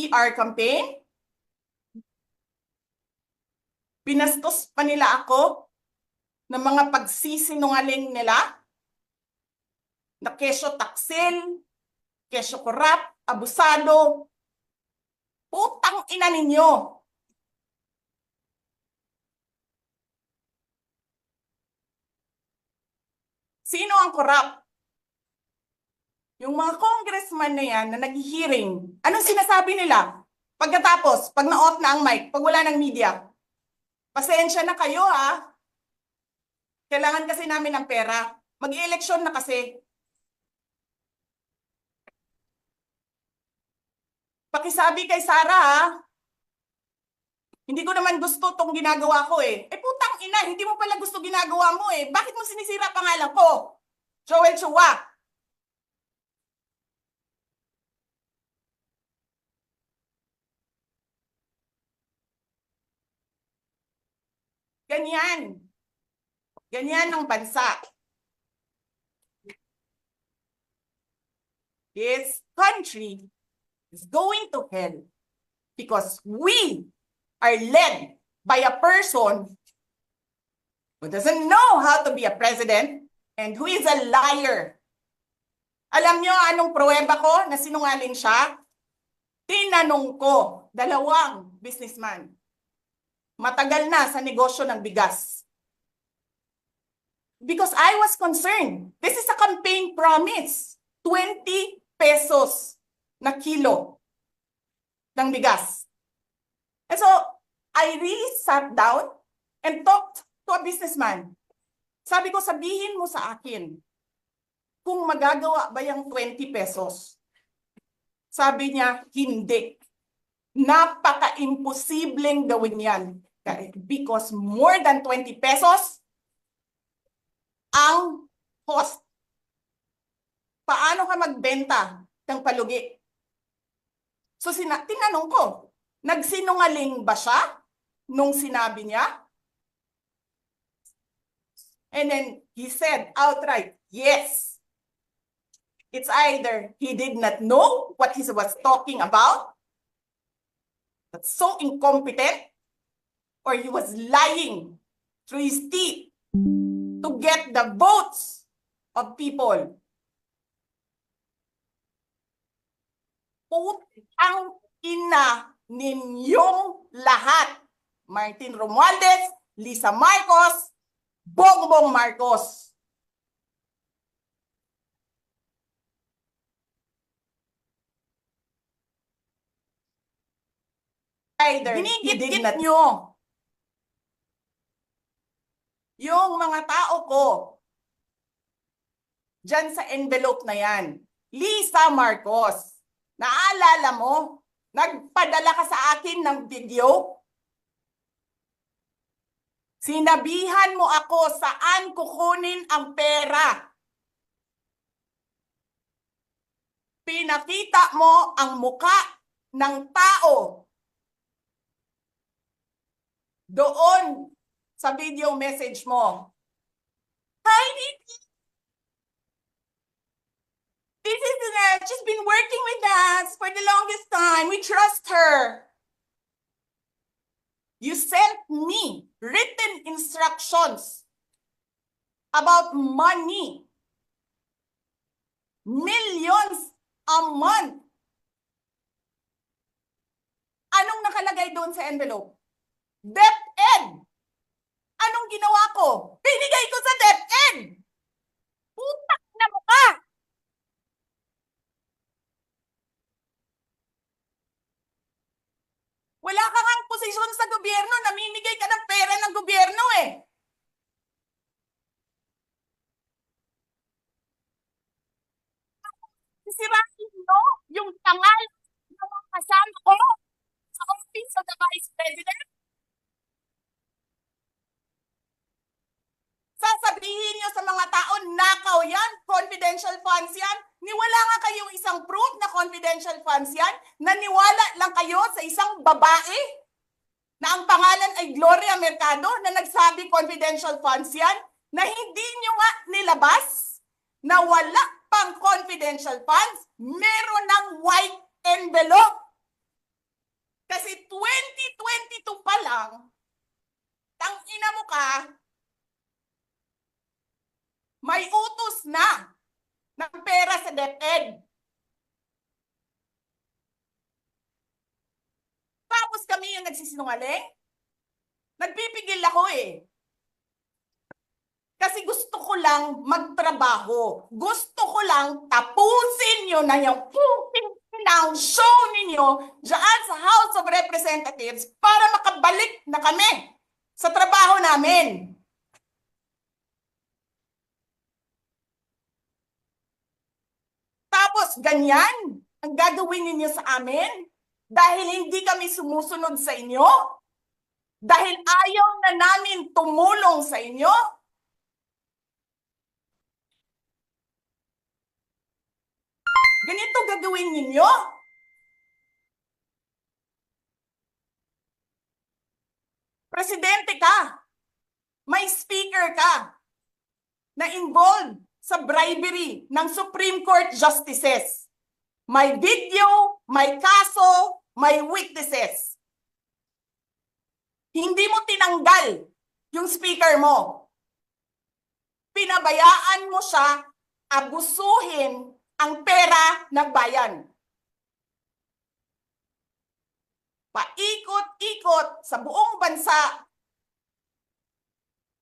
PR campaign. Pinastos pa nila ako ng mga pagsisinungaling nila na kesyo taksil, kesyo korap, abusado. Putang ina ninyo. Sino ang korap? Yung mga congressman na yan na nag-hearing, anong sinasabi nila? Pagkatapos, pag na-off na ang mic, pag wala ng media, pasensya na kayo ha. Kailangan kasi namin ng pera. Mag-eleksyon na kasi. Pakisabi kay Sara ha. Hindi ko naman gusto tong ginagawa ko eh. Putang ina, hindi mo pala gusto ginagawa mo eh. Bakit mo sinisira pangalan ko? Joel Chua. Ganyan. Ganyan ang bansa. This country is going to hell because we are led by a person who doesn't know how to be a president and who is a liar. Alam nyo anong pruweba ko na sinungaling siya? Tinanong ko, dalawang businessman. Matagal na sa negosyo ng bigas. Because I was concerned. This is a campaign promise. 20 pesos na kilo ng bigas. And so, I really sat down and talked to a businessman. Sabi ko, sabihin mo sa akin, kung magagawa ba yung 20 pesos? Sabi niya, hindi. Napaka-imposibleng gawin yan. Because more than 20 pesos ang cost. Paano ka magbenta ng palugi? So tinanong ko, nagsinungaling ba siya nung sinabi niya? And then he said outright, yes. It's either he did not know what he was talking about, that's so incompetent, or he was lying through his teeth to get the votes of people. Putang ina ninyong lahat. Martin Romualdez, Lisa Marcos, Bongbong Marcos. Ginigit-git nyo yung mga tao ko dyan sa envelope na yan. Lisa Marcos, naalala mo, nagpadala ka sa akin ng video? Sinabihan mo ako saan kukunin ang pera. Pinakita mo ang muka ng tao doon sa video message mo. Hi, Nikki. This is she's been working with us for the longest time. We trust her. You sent me written instructions about money. Millions a month. Anong nakalagay doon sa envelope? DepEd. Anong ginawa ko? Binigay ko sa DepEd. Putak na mukha. Wala ka ngang posisyon sa gobyerno, namimigay ka ng pera ng gobyerno eh. Sisirahin mo yung pangalan ng mga kasama ko sa office of the Vice President. Sasabihin niyo sa mga tao, nakaw yan, confidential funds yan. Niwala nga kayong isang proof na confidential funds yan. Naniwala lang kayo sa isang babae na ang pangalan ay Gloria Mercado na nagsabi confidential funds yan, na hindi nyo nga nilabas na wala pang confidential funds, meron ng white envelope. Kasi 2022 pa lang, tangina mo ka, may utos na ng pera sa DepEd. Tapos kami yung nagsisinungaling? Nagpipigil ako eh. Kasi gusto ko lang magtrabaho. Gusto ko lang tapusin nyo na yung ng show ninyo dyan sa House of Representatives para makabalik na kami sa trabaho namin. Tapos ganyan ang gagawin ninyo sa amin dahil hindi kami sumusunod sa inyo? Dahil ayaw na namin tumulong sa inyo? Ganito gagawin ninyo? Presidente ka, may speaker ka na involved sa bribery ng Supreme Court justices. May video, may kaso, may witnesses. Hindi mo tinanggal yung speaker mo. Pinabayaan mo siya abusuhin ang pera ng bayan. Paikot-ikot sa buong bansa,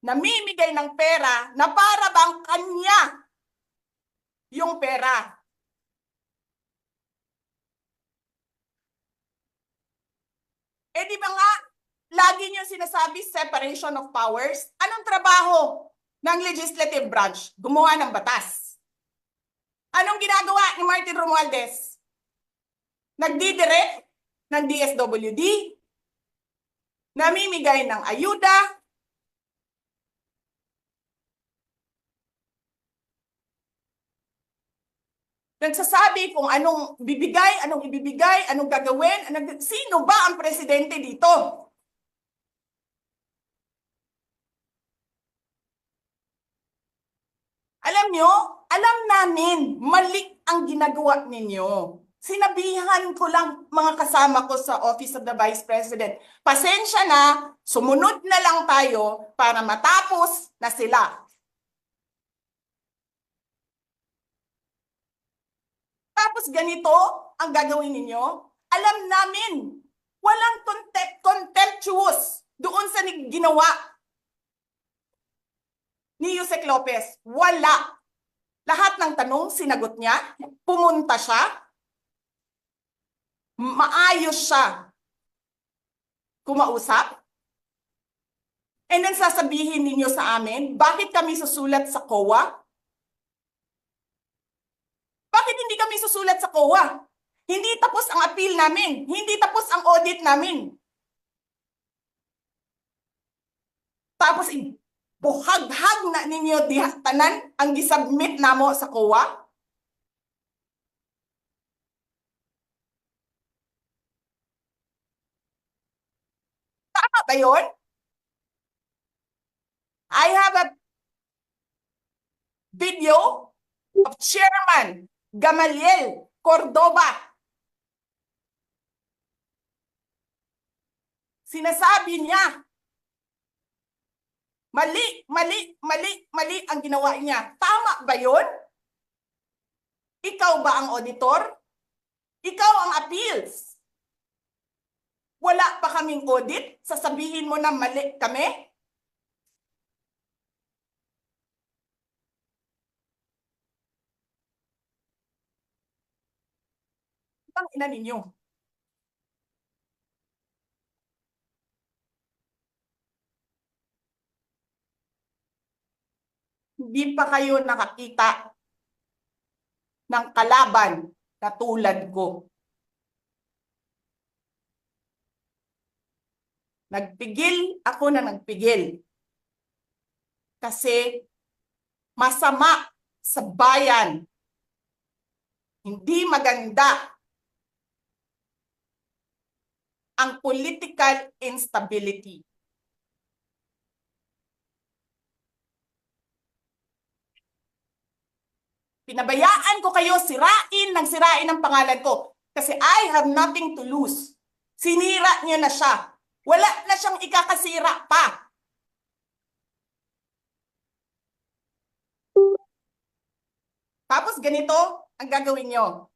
namimigay ng pera na para bang kanya yung pera. Eh di ba nga, lagi niyo sinasabi separation of powers? Anong trabaho ng legislative branch? Gumawa ng batas. Anong ginagawa ni Martin Romualdez? Nagdidirect ng DSWD, namimigay ng ayuda, nagsasabi kung anong bibigay, anong ibibigay, anong gagawin, sino ba ang presidente dito? Alam nyo, alam namin, mali ang ginagawa ninyo. Sinabihan ko lang mga kasama ko sa Office of the Vice President, pasensya na, sumunod na lang tayo para matapos na sila. Tapos ganito ang gagawin ninyo? Alam namin, walang contemptuous doon sa ginawa ni Yusek Lopez. Wala. Lahat ng tanong, sinagot niya. Pumunta siya. Maayos siya kumausap. And then sasabihin ninyo sa amin, bakit kami susulat sa COA? Bakit hindi kami susulat sa COA? Hindi tapos ang appeal namin. Hindi tapos ang audit namin. Tapos buhaghag na ninyo tanan ang gisubmit namo sa COA? Tama ba yun? I have a video of Chairman Gamaliel Cordoba. Sinasabi niya, mali ang ginawa niya. Tama ba yun? Ikaw ba ang auditor? Ikaw ang appeals. Wala pa kaming audit? Sasabihin mo na mali kami? Ang ina ninyo. Hindi pa kayo nakakita ng kalaban na tulad ko. Nagpigil ako na nagpigil. Kasi masama sa bayan. Hindi maganda ang political instability. Pinabayaan ko kayo sirain ng pangalan ko kasi I have nothing to lose. Sinira niyo na siya. Wala na siyang ikakasira pa. Tapos ganito ang gagawin niyo.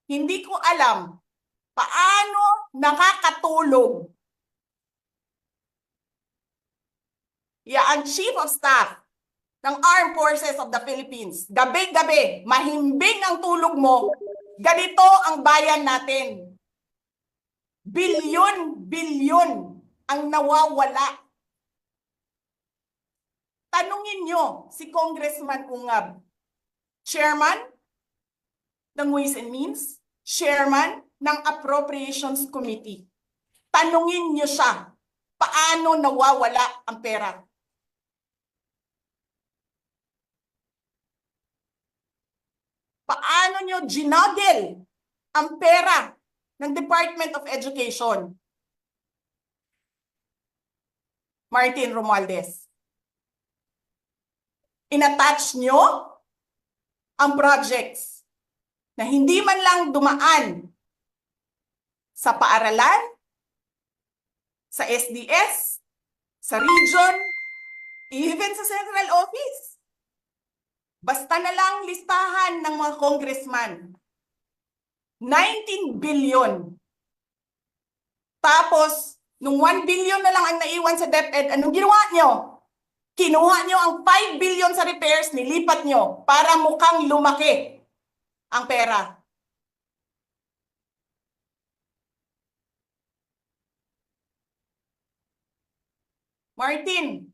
Hindi ko alam paano nakakatulong ang Chief of Staff ng Armed Forces of the Philippines. Gabi-gabi, mahimbing ang tulog mo. Ganito ang bayan natin. Bilyon-bilyon ang nawawala. Tanungin nyo si Congressman Ungab, Chairman ng Ways and Means, Chairman ng Appropriations Committee. Tanungin nyo siya, paano nawawala ang pera? Paano nyo ginagel ang pera ng Department of Education? Martin Romualdez. Inattach nyo ang projects na hindi man lang dumaan sa paaralan, sa SDS, sa region, even sa central office. Basta na lang listahan ng mga congressman. 19 billion. Tapos, nung 1 billion na lang ang naiwan sa DepEd, anong ginawa nyo? Kinuha nyo ang 5 billion sa repairs, nilipat nyo para mukhang lumaki ang pera. Martin,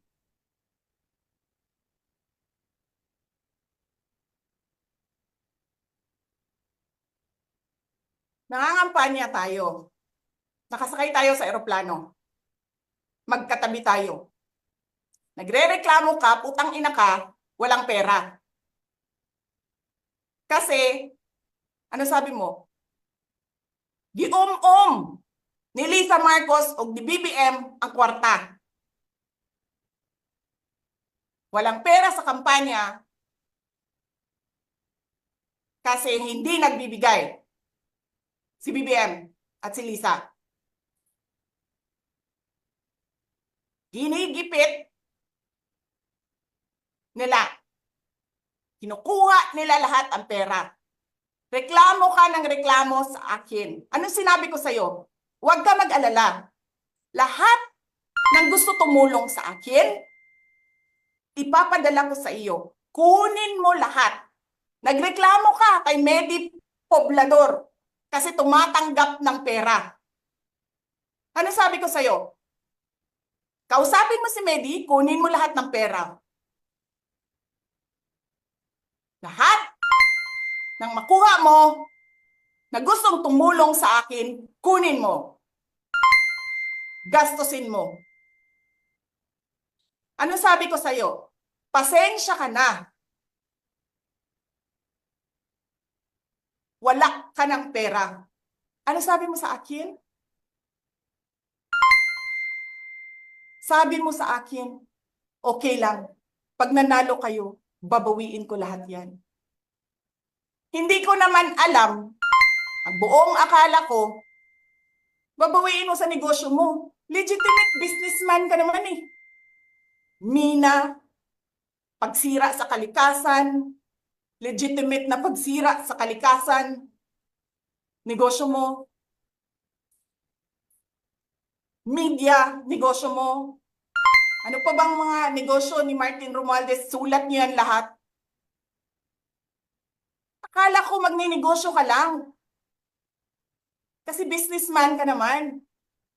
nangangampanya tayo. Nakasakay tayo sa eroplano. Magkatabi tayo. Nagre-reklamo ka, putang ina ka, walang pera. Kasi, ano sabi mo? Gium-um ni Lisa Marcos o ni BBM ang kwarta. Walang pera sa kampanya kasi hindi nagbibigay si BBM at si Lisa. Ginigipit nila. Kinukuha nila lahat ang pera. Reklamo ka ng reklamo sa akin. Anong sinabi ko sa'yo? Huwag ka mag-alala. Lahat ng gusto tumulong sa akin, ipapadala ko sa iyo. Kunin mo lahat. Nagreklamo ka kay Medi Poblador kasi tumatanggap ng pera. Ano sabi ko sa'yo? Kausapin mo si Medi, kunin mo lahat ng pera. Lahat ng makuha mo na gustong tumulong sa akin, kunin mo. Gastusin mo. Ano sabi ko sa'yo? Pasensya ka na. Wala ka ng pera. Ano sabi mo sa akin? Sabi mo sa akin, okay lang. Pag nanalo kayo, babawiin ko lahat yan. Hindi ko naman alam, ang buong akala ko, babawiin mo sa negosyo mo. Legitimate businessman ka naman eh. Mina, pagsira sa kalikasan, legitimate na pagsira sa kalikasan, negosyo mo. Media, negosyo mo. Ano pa bang mga negosyo ni Martin Romualdez? Sulat niyo yan lahat. Akala ko magninegosyo ka lang. Kasi businessman ka naman.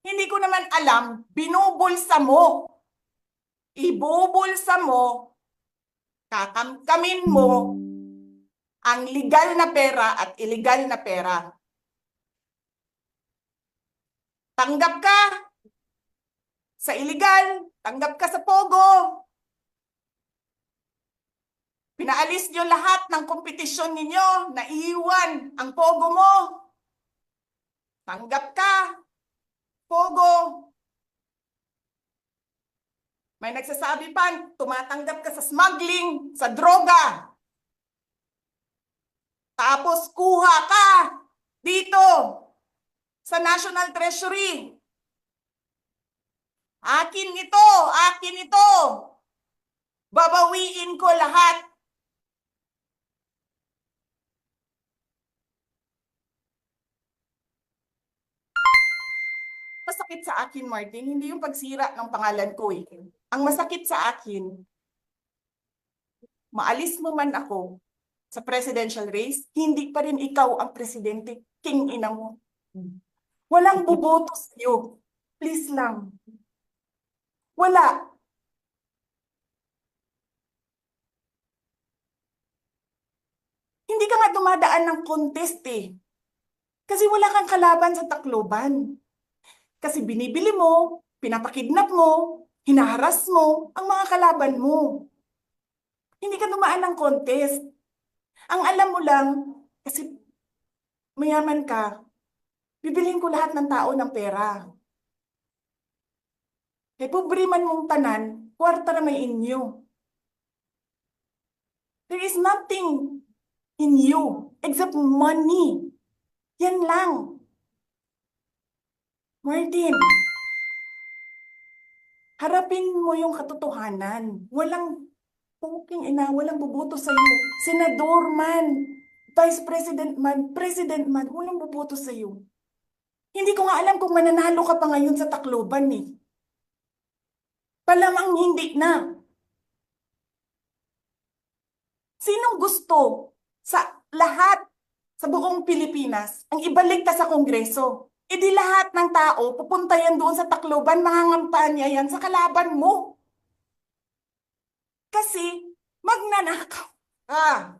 Hindi ko naman alam, binubulsa mo. Ibubulsa mo, kakamkamin mo ang legal na pera at illegal na pera. Tanggap ka sa illegal, tanggap ka sa Pogo. Pinaalis nyo lahat ng kompetisyon ninyo, naiwan ang Pogo mo. Tanggap ka, Pogo. May nagsasabi pa, tumatanggap ka sa smuggling, sa droga. Tapos kuha ka dito sa National Treasury. Akin ito, akin ito. Babawiin ko lahat. Masakit sa akin, Martin, hindi yung pagsira ng pangalan ko eh. Ang masakit sa akin, maalis mo man ako sa presidential race, hindi pa rin ikaw ang presidente, king ina mo. Walang boboto sa'yo. Please lang. Wala. Hindi ka nga dumadaan ng contest eh. Kasi wala kang kalaban sa Tacloban. Kasi binibili mo, pinapakidnap mo, hinaharas mo ang mga kalaban mo. Hindi ka dumaan ng contest. Ang alam mo lang, kasi mayaman ka, bibilhin ko lahat ng tao ng pera. Kaya pobre man mong tanan, kwarta na may inyo. There is nothing in you except money. Yan lang. Martin, harapin mo yung katotohanan. Walang puking ina, walang boboto sa'yo. Senador man, Vice President man, walang boboto sa'yo. Hindi ko nga alam kung mananalo ka pa ngayon sa Tacloban eh. Palamang hindi na. Sinong gusto sa lahat sa buong Pilipinas ang ibalik ka sa Kongreso? E di lahat ng tao pupunta yan doon sa Tacloban, mangangampanya yan sa kalaban mo. Kasi magnanakaw ka.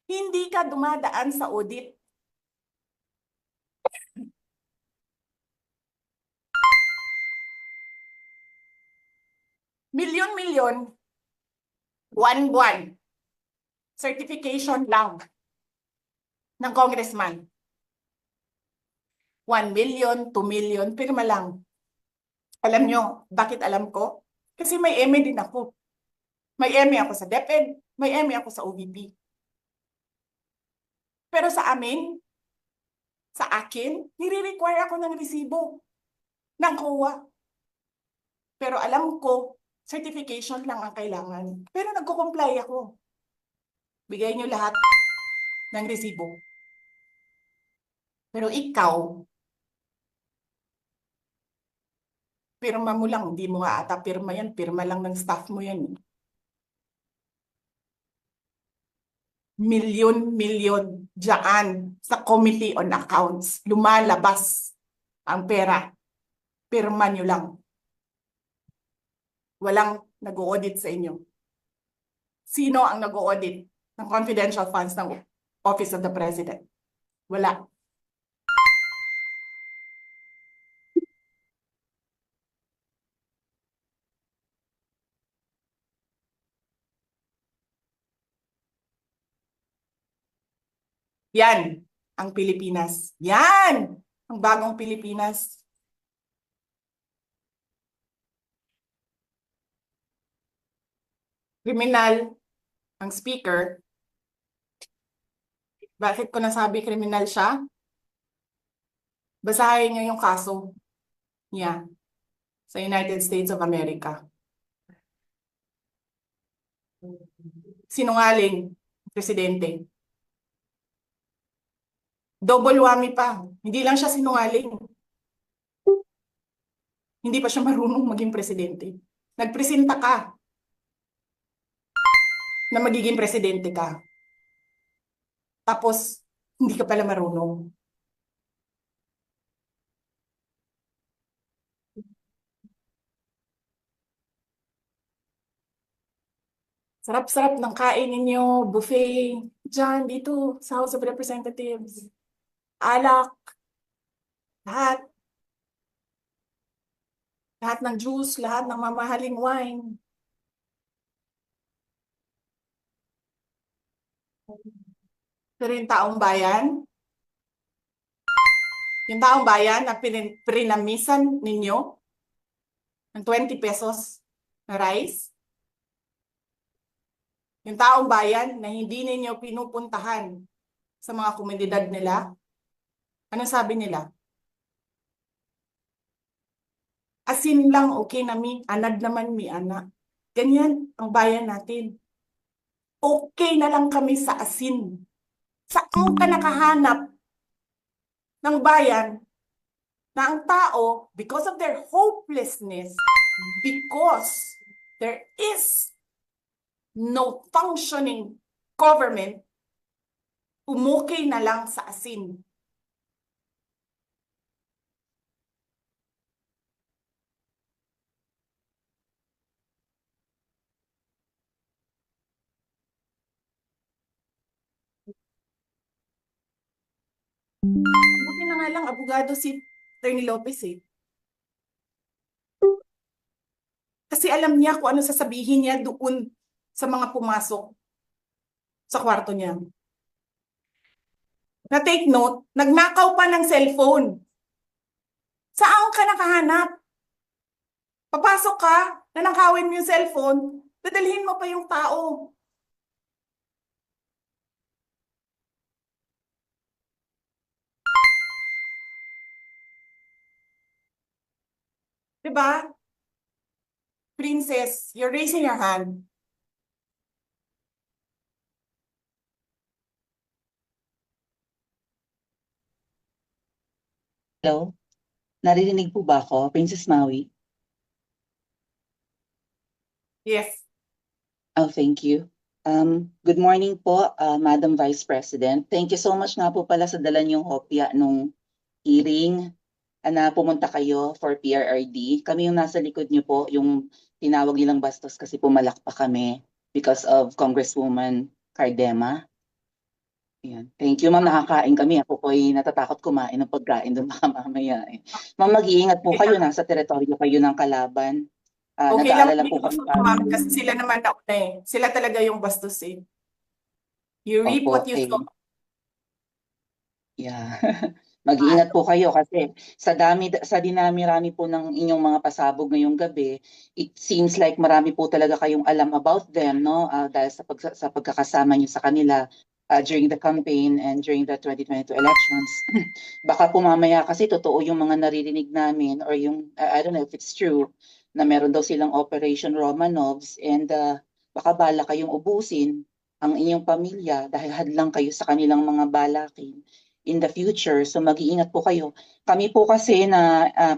Hindi ka dumadaan sa audit. Milyon-milyon, buwan-buwan. Certification lang ng congressman. 1 million, 2 million, pirma lang. Alam nyo, bakit alam ko? Kasi may MA din ako. May MA ako sa DepEd, may MA ako sa OVP. Pero sa amin, sa akin, nire-require ako ng resibo ng COA. Pero alam ko, certification lang ang kailangan. Pero nagko-comply ako. Bigay nyo lahat ng resibo. Pero ikaw, pirma mo lang, hindi mo nga ata pirma yan, pirma lang ng staff mo yan. Milyon-milyon dyan sa Committee on Accounts. Lumalabas ang pera. Pirma nyo lang. Walang nag-audit sa inyo. Sino ang nag-audit ng confidential funds ng Office of the President? Wala. Yan ang Pilipinas. Yan ang bagong Pilipinas. Kriminal ang speaker. Bakit ko nasabi kriminal siya? Basahin niyo yung kaso niya sa United States of America. Sinungaling, presidente. Double whammy pa. Hindi lang siya sinungaling. Hindi pa siya marunong maging presidente. Nagpresenta ka na magiging presidente ka. Tapos, hindi ka pala marunong. Sarap-sarap ng kain ninyo, buffet, dyan, dito, sa House of Representatives. Alak, lahat. Lahat ng juice, lahat ng mamahaling wine. Pero yung taong bayan na prinamisan ninyo, ng 20 pesos na rice? Yung taong bayan na hindi ninyo pinupuntahan sa mga komunidad nila, ano sabi nila? Asin lang, okay na mi, anad naman mi, anak. Ganyan ang bayan natin. Okay na lang kami sa asin. Saan ka nakahanap ng bayan na ang tao, because of their hopelessness, because there is no functioning government, umukay na lang sa asin. Buti na nga lang, abogado si Attorney Lopez eh. Kasi alam niya kung ano sasabihin niya doon sa mga pumasok sa kwarto niya. Na take note, nagnakaw pa ng cellphone. Saan ka nakahanap? Papasok ka, nanakawin mo yung cellphone, dadalhin mo pa yung tao. Diba? Princess, you're raising your hand. Hello? Naririnig po ba ako, Princess Maui? Yes. Oh, thank you. Good morning po, Madam Vice President. Thank you so much nga po pala sa dala niyong hopya nung hearing na pumunta kayo for PRRD. Kami yung nasa likod niyo po, yung tinawag nilang bastos kasi pumalak pa kami because of Congresswoman Cardema. Ayan. Thank you, ma'am. Nakakain kami. Ako po ay natatakot kumain ng pagkain doon baka mamaya. Ma'am, mag-iingat po kayo. Nasa teritoryo kayo ng kalaban. Okay lang Nag-aalala po dito kami sa ma'am kasi sila naman nauna eh. Sila talaga yung bastos eh. You reap Opo, what you sow. yeah. Mag-iingat po kayo kasi sa dinami-rami po ng inyong mga pasabog ngayong gabi, it seems like marami po talaga kayong alam about them, no? Dahil sa pagkakasama niyo sa kanila during the campaign and during the 2022 elections. Baka po mamaya kasi totoo yung mga naririnig namin or yung, I don't know if it's true, na meron daw silang Operation Romanovs and baka bala kayong ubusin ang inyong pamilya dahil hadlang kayo sa kanilang mga balakin in the future. So mag-iingat po kayo. Kami po kasi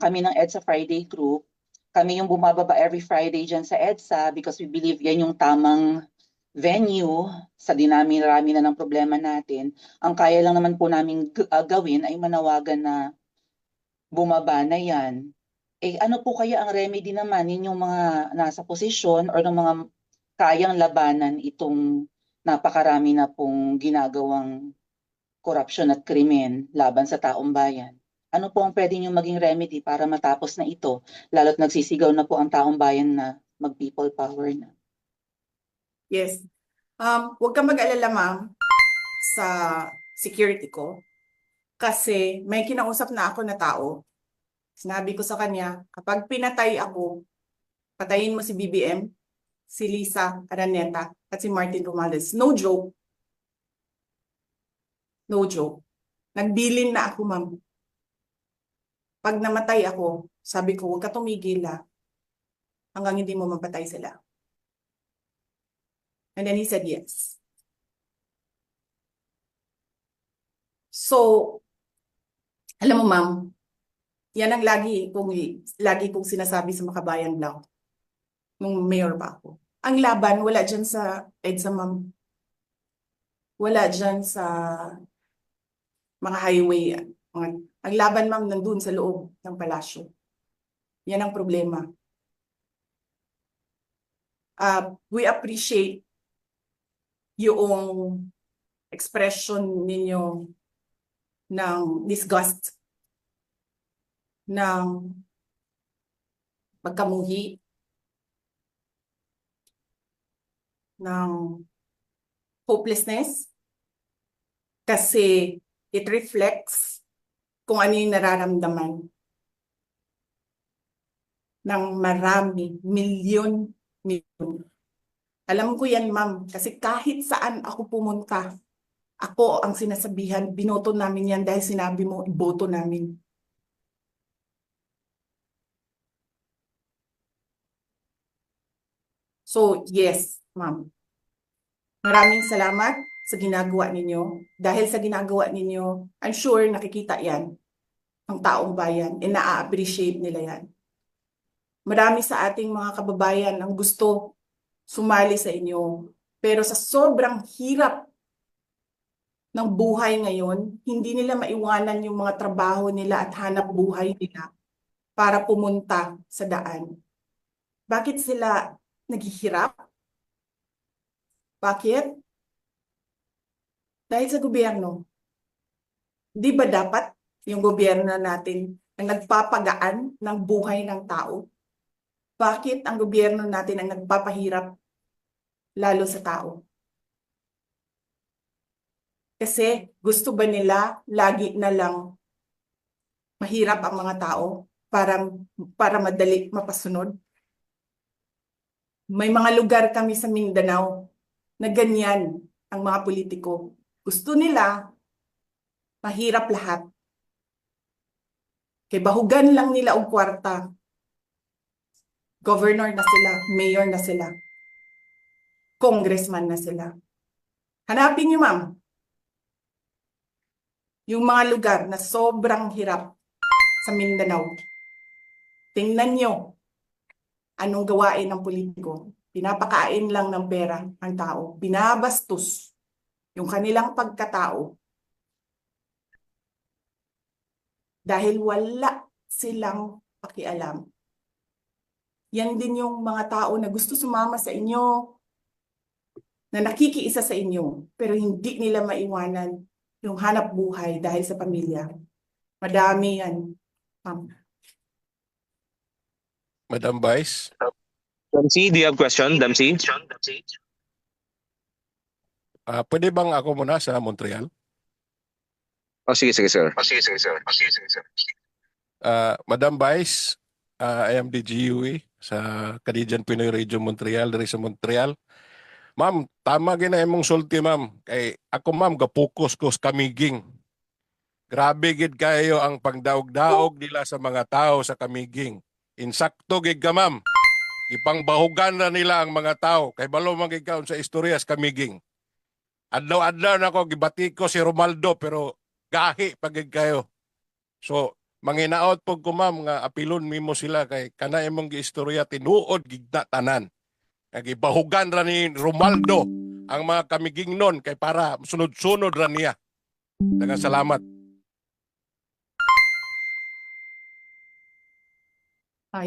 kami ng EDSA Friday Group, kami yung bumababa every Friday dyan sa EDSA because we believe yan yung tamang venue sa dinami-rami na ng problema natin. Ang kaya lang naman po namin gawin ay manawagan na bumaba na yan. Eh ano po kaya ang remedy naman ninyong mga nasa posisyon or ng mga kayang labanan itong napakarami na pong ginagawang korupsyon at krimen laban sa taong bayan? Ano po ang pwede nyo maging remedy para matapos na ito, lalo't nagsisigaw na po ang taong bayan na mag-people power na? Yes. Huwag kang mag-alala ma'am sa security ko. Kasi may kinausap na ako na tao. Sinabi ko sa kanya, kapag pinatay ako, patayin mo si BBM, si Lisa Araneta, at si Martin Romales. No joke. No joke. Nagbilin na ako, ma'am. Pag namatay ako, sabi ko, huwag ka tumigil hanggang hindi mo mapatay sila. And then he said yes. So, alam mo ma'am, yan ang lagi kong sinasabi sa Makabayan Blanc nung mayor pa ako. Ang laban, wala dyan sa EDSA ma'am. Wala dyan sa mga highway. Ang laban ma'am nandun sa loob ng palasyo. Yan ang problema. We appreciate yung expression ninyo ng disgust, ng pagkamuhi, ng hopelessness, kasi it reflects kung ano yung nararamdaman ng marami, milyon. Alam ko yan, ma'am, kasi kahit saan ako pumunta, ako ang sinasabihan, binoto namin yan dahil sinabi mo, iboto namin. So, yes, ma'am. Maraming salamat sa ginagawa ninyo. Dahil sa ginagawa ninyo, I'm sure nakikita yan ng taong bayan and na-appreciate nila yan. Marami sa ating mga kababayan ang gusto sumali sa inyo. Pero sa sobrang hirap ng buhay ngayon, hindi nila maiwanan yung mga trabaho nila at hanap buhay nila para pumunta sa daan. Bakit sila naghihirap? Bakit? Dahil sa gobyerno. Di ba dapat yung gobyerno natin ang nagpapagaan ng buhay ng tao? Bakit ang gobyerno natin ang nagpapahirap lalo sa tao? Kasi gusto ba nila lagi na lang mahirap ang mga tao para madali mapasunod? May mga lugar kami sa Mindanao na ganyan ang mga politiko. Gusto nila mahirap lahat. Kay bahugan lang nila og kwarta. Governor na sila, mayor na sila, congressman na sila. Hanapin niyo, ma'am, yung mga lugar na sobrang hirap sa Mindanao. Tingnan niyo anong gawain ng politiko. Pinapakain lang ng pera ang tao. Binabastos yung kanilang pagkatao dahil wala silang pakialam. Yan din yung mga tao na gusto sumama sa inyo, na nakikiisa sa inyo, pero hindi nila maiwanan yung hanap buhay dahil sa pamilya. Madami yan. Madam Vice, Dempsey, do you have question, Dempsey? pwede bang ako muna sa Montreal? Oh, sige, sir. Madam Vice, I am the GUE sa Canadian Pinoy Region Montreal, diri sa Montreal. Ma'am, tama gina imong sulti, ma'am. Kay ako, ma'am, gapokus ko sa Kamiging. Grabe gid kayo ang pangdaog-daog nila sa mga tao sa Kamiging. Insakto gid ka, ma'am. Ipangbahugan na nila ang mga tao. Kay balo man gid kaon sa istorya sa Kamiging. Adlaw-adlaw na ko gibati ko si Romaldo pero gahi pagid kayo. So, manginaot po ko, ma'am, nga apilon mimo sila kay kana imong giistorya tinuod gigna tanan. Nagibahugan ra ni Romaldo ang mga Kamiging nun kay para sunod-sunod ra niya. Daghang salamat.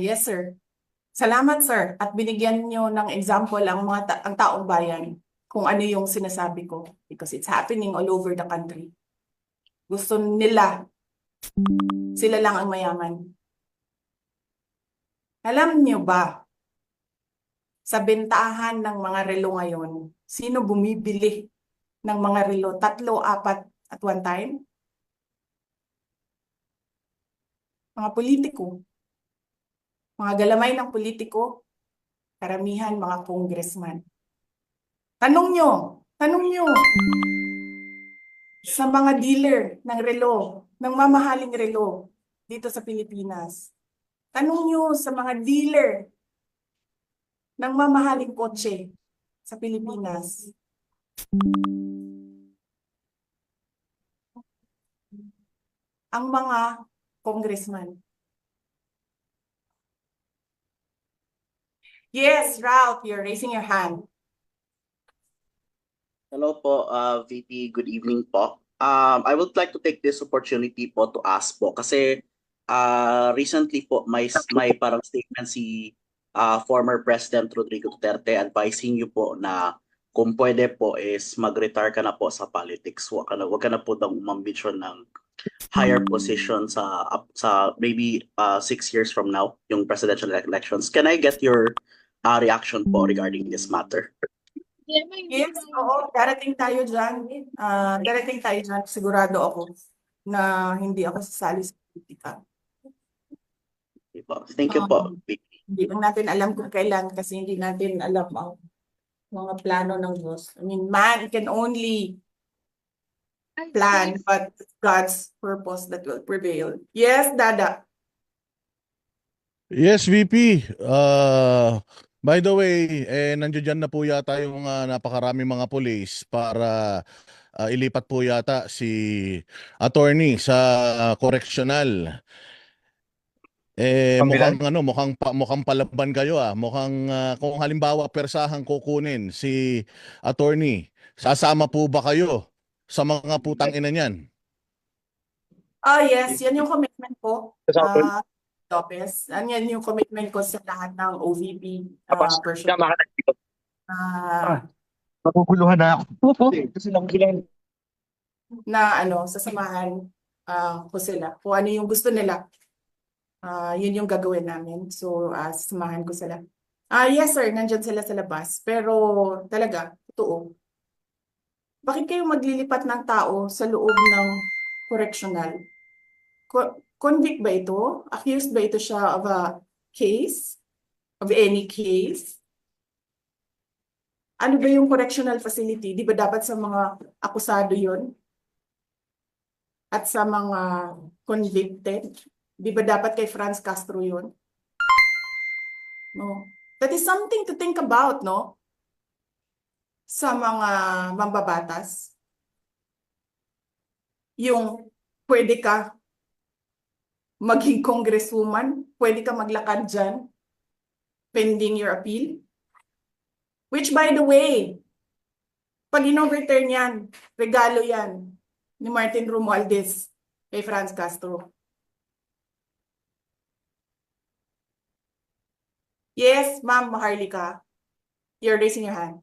Yes, sir. Salamat, sir. At binigyan nyo ng example ang taong bayan kung ano yung sinasabi ko because it's happening all over the country. Gusto nila, sila lang ang mayaman. Alam nyo ba, sa bentahan ng mga relo ngayon, sino bumibili ng mga relo? 3, 4 at one time? Mga politiko. Mga galamay ng politiko, karamihan mga congressman. Tanong nyo sa mga dealer ng relo, ng mamahaling relo dito sa Pilipinas. Tanong nyo sa mga dealer ng mamahaling kotse sa Pilipinas. Ang mga congressman. Yes, Ralph, you're raising your hand. Hello po, VP. Good evening po. I would like to take this opportunity po to ask po kasi recently po may parang statement si former President Rodrigo Duterte advising you po na kung pwede po is mag-retire ka na po sa politics. Wag ka na po daw umambisyon ng higher position sa maybe 6 years from now, yung presidential elections. Can I get your reaction po regarding this matter? Yes, oo, darating tayo dyan. Sigurado ako na hindi ako sasali sa politika. Okay po. Thank you po, VP. Hindi lang natin alam kung kailan kasi hindi natin alam ang mga plano ng Diyos. I mean, man can only plan, but God's purpose that will prevail. Yes, Dada. Yes, VP. By the way, nandiyan dyan na po yata yung napakaraming mga police para ilipat po yata si attorney sa correctional. Pambilan? Mukhang palaban kayo ah. Mukhang kung halimbawa persahan kukunin si attorney, sasama po ba kayo sa mga putang ina niyan? Yes, yan yung commitment ko. Lopez. Yan yung commitment ko sa lahat ng OVP person. Maguguluhan na ako. Kasi lang kailangan. Na sasamahan ko sila. Kung ano yung gusto nila, yun yung gagawin namin. So, sasamahan ko sila. Yes sir, nandyan sila sa labas. Pero talaga, totoo. Bakit kayo maglilipat ng tao sa loob ng correctional? Convict ba ito? Accused ba ito siya of a case? Of any case? Ano ba yung correctional facility? Di ba dapat sa mga akusado yun? At sa mga convicted? Di ba dapat kay Franz Castro yun? No. That is something to think about, no? Sa mga mambabatas. Yung pwede ka maging congresswoman, pwede ka maglakad dyan, pending your appeal. Which by the way, pag in-overturn yan, regalo yan ni Martin Romualdez kay Franz Castro. Yes, Ma'am Maharlika. You're raising your hand.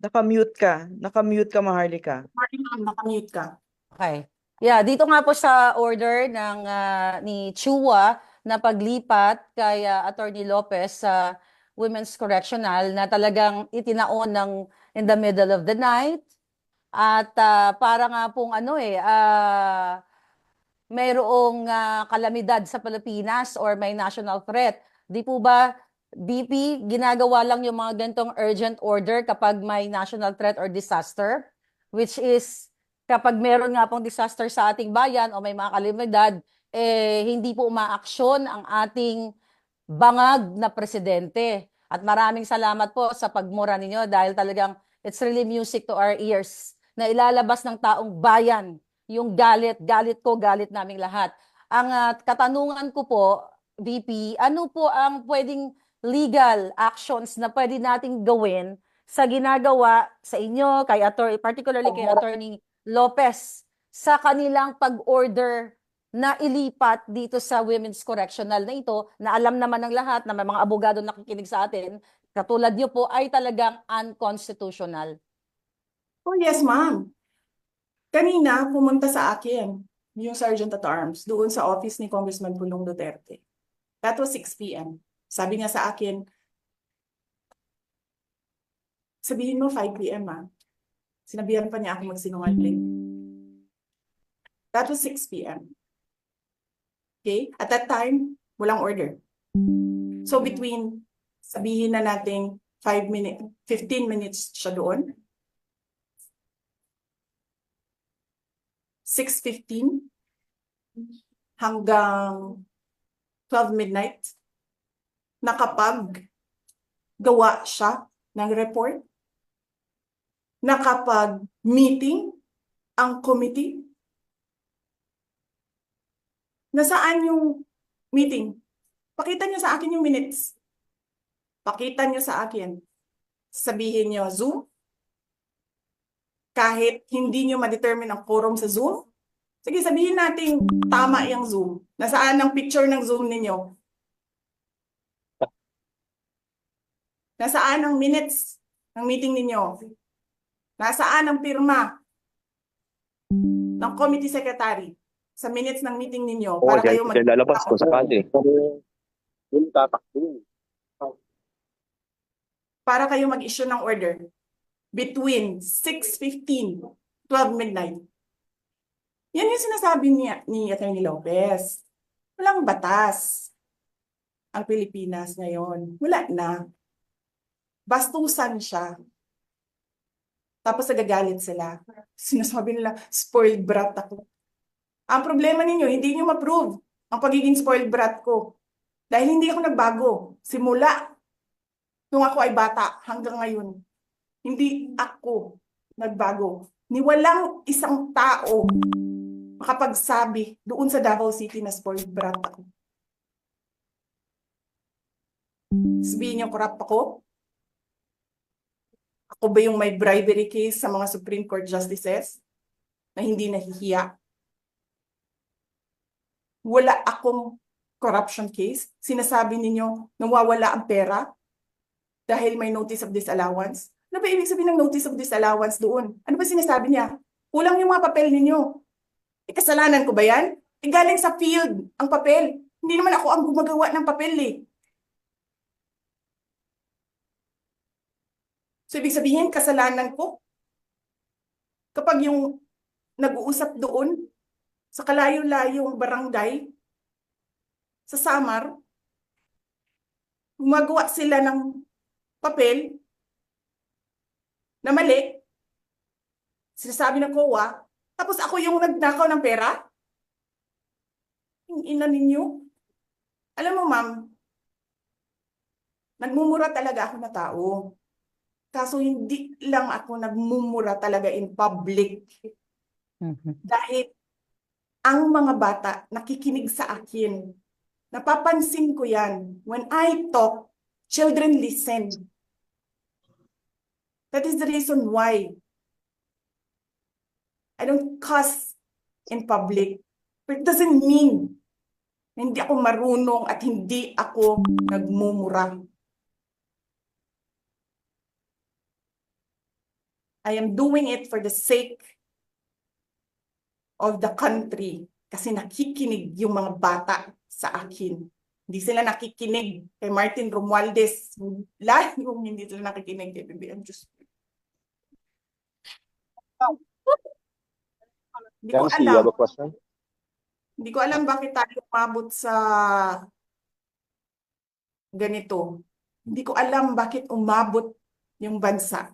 Naka-mute ka, Maharlika. Ma'am, nakamute ka. Okay. Yeah, dito nga po sa order ng ni Chua na paglipat kay Attorney Lopez sa Women's Correctional na talagang itinaon ng in the middle of the night at para nga pong mayroong kalamidad sa Pilipinas or may national threat. Di po ba BP, ginagawa lang yung mga ganitong urgent order kapag may national threat or disaster, which is kapag meron nga pong disaster sa ating bayan o may mga kalamidad, hindi po umaaksyon ang ating bangag na presidente. At maraming salamat po sa pagmura ninyo dahil talagang it's really music to our ears na ilalabas ng taong bayan yung galit ko, galit naming lahat. Ang katanungan ko po, VP, ano po ang pwedeng legal actions na pwede nating gawin sa ginagawa sa inyo, kay attorney, particularly kay Attorney Lopez, sa kanilang pag-order na ilipat dito sa Women's Correctional na ito, na alam naman ng lahat na may mga abogado nakikinig sa atin, katulad niyo po, ay talagang unconstitutional. Oh yes, ma'am. Kanina, pumunta sa akin yung Sergeant at Arms doon sa office ni Congressman Pulong Duterte. That was 6 p.m. Sabi niya sa akin, sabihin mo 5 p.m. Sinabihan pa niya ako magsinungaling. That was 6 p.m. Okay? At that time, walang order. So between, sabihin na natin 15 minutes siya doon. 6:15 hanggang 12 midnight, nakapag-gawa siya ng report, nakapag-meeting ang committee. Nasaan yung meeting? Pakita niyo sa akin yung minutes. Pakita niyo sa akin. Sabihin niyo, Zoom. Kahit hindi niyo ma-determine ang quorum sa Zoom, sige, sabihin natin tama yung Zoom. Nasaan ang picture ng Zoom ninyo? Nasaan ang minutes ng meeting ninyo? Nasaan ang pirma ng committee secretary sa minutes ng meeting ninyo para kayo lalabas ko sakali. para kayo mag-issue ng order between 6:15, 12 midnight. Yan yung sinasabi ni Atty. Lopez. Walang batas ang Pilipinas ngayon. Wala na. Bastusan siya. Tapos nagagalit sila. Sinasabi nila, spoiled brat ako. Ang problema ninyo, hindi nyo ma-prove ang pagiging spoiled brat ko. Dahil hindi ako nagbago. Simula nung ako ay bata hanggang ngayon. Hindi ako nagbago. Ni walang isang tao makapagsabi doon sa Davao City na spoiled brat ako. Sabihin niyo, corrupt ako? Ako ba yung may bribery case sa mga Supreme Court justices na hindi nahihiya? Wala akong corruption case. Sinasabi ninyo nawawala ang pera dahil may notice of disallowance. Ano ba ibig sabihin ng notice of disallowance doon? Ano ba sinasabi niya? Kulang yung mga papel ninyo. Kasalanan ko ba yan? Galing sa field ang papel. Hindi naman ako ang gumagawa ng papel eh. So, ibig sabihin, kasalanan ko? Kapag yung nag-uusap doon sa kalayo-layong barangay sa Samar, gumagawa sila ng papel na mali, sinasabi ng COA, tapos ako yung nagnakaw ng pera? Yung ina ninyo? Alam mo, ma'am, nagmumura talaga ako na tao. Kaso hindi lang ako nagmumura talaga in public. Dahil ang mga bata nakikinig sa akin. Napapansin ko yan. When I talk, children listen. That is the reason why I don't cuss in public. But it doesn't mean na hindi ako marunong at hindi ako nagmumura. I am doing it for the sake of the country kasi nakikinig yung mga bata sa akin. Hindi sila nakikinig kay Martin Romualdez. Layong hindi sila nakikinig kay BBM. Hindi ko Yancy, you alam. have a question? Hindi ko alam bakit tayo umabot sa ganito. Hindi ko alam bakit umabot yung bansa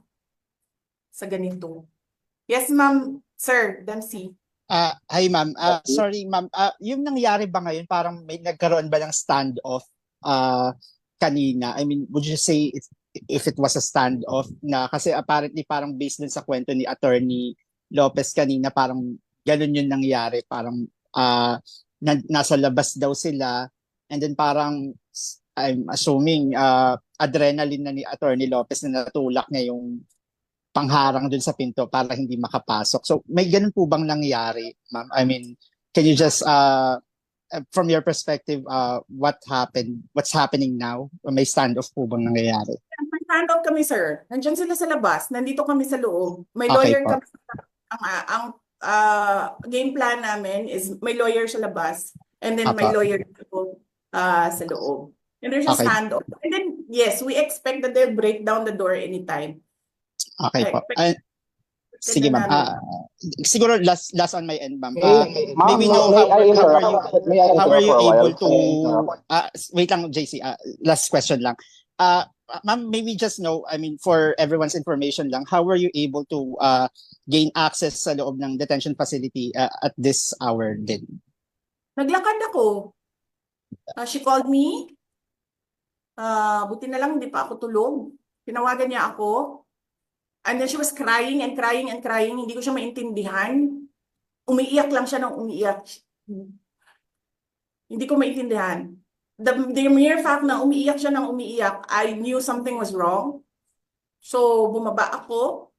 sa ganito. Yes, ma'am, sir, Dancy. Hi ma'am. Sorry ma'am. Yung nangyari ba ngayon parang may nagkaroon ba ng standoff kanina? I mean, would you say if it was a standoff na kasi apparently parang based dun sa kwento ni Attorney Lopez kanina parang ganun yung nangyari. Parang nasa labas daw sila and then parang I'm assuming adrenaline na ni Attorney Lopez na natulak niya yung pangharang dun sa pinto para hindi makapasok. So may ganun po bang nangyari, ma'am? I mean, can you just from your perspective what happened? What's happening now? May standoff po bang nangyayari? May standoff kami, sir. Nandiyan sila sa labas. Nandito kami sa loob. May Okay lawyer po. kami. Ang game plan namin is may lawyer sa labas and then may Apa. lawyer sa loob. And there's a Okay. standoff. And then, yes, we expect that they'll break down the door anytime. Okay po. I Sige ma'am. Siguro last on my end, ma'am. Ma'am, May we know how are you for a while? able to wait lang JC, last question lang. Ma'am, maybe just know, I mean for everyone's information lang, how were you able to gain access sa loob ng detention facility at this hour din? Naglakad ako. She called me. Buti na lang hindi pa ako tulog. Tinawagan niya ako. And then she was crying and crying and crying. Hindi ko siya maintindihan. Umiiyak lang siya ng umiiyak. Hindi ko maintindihan. The mere fact na umiiyak siya ng umiiyak, I knew something was wrong. So, bumaba ako.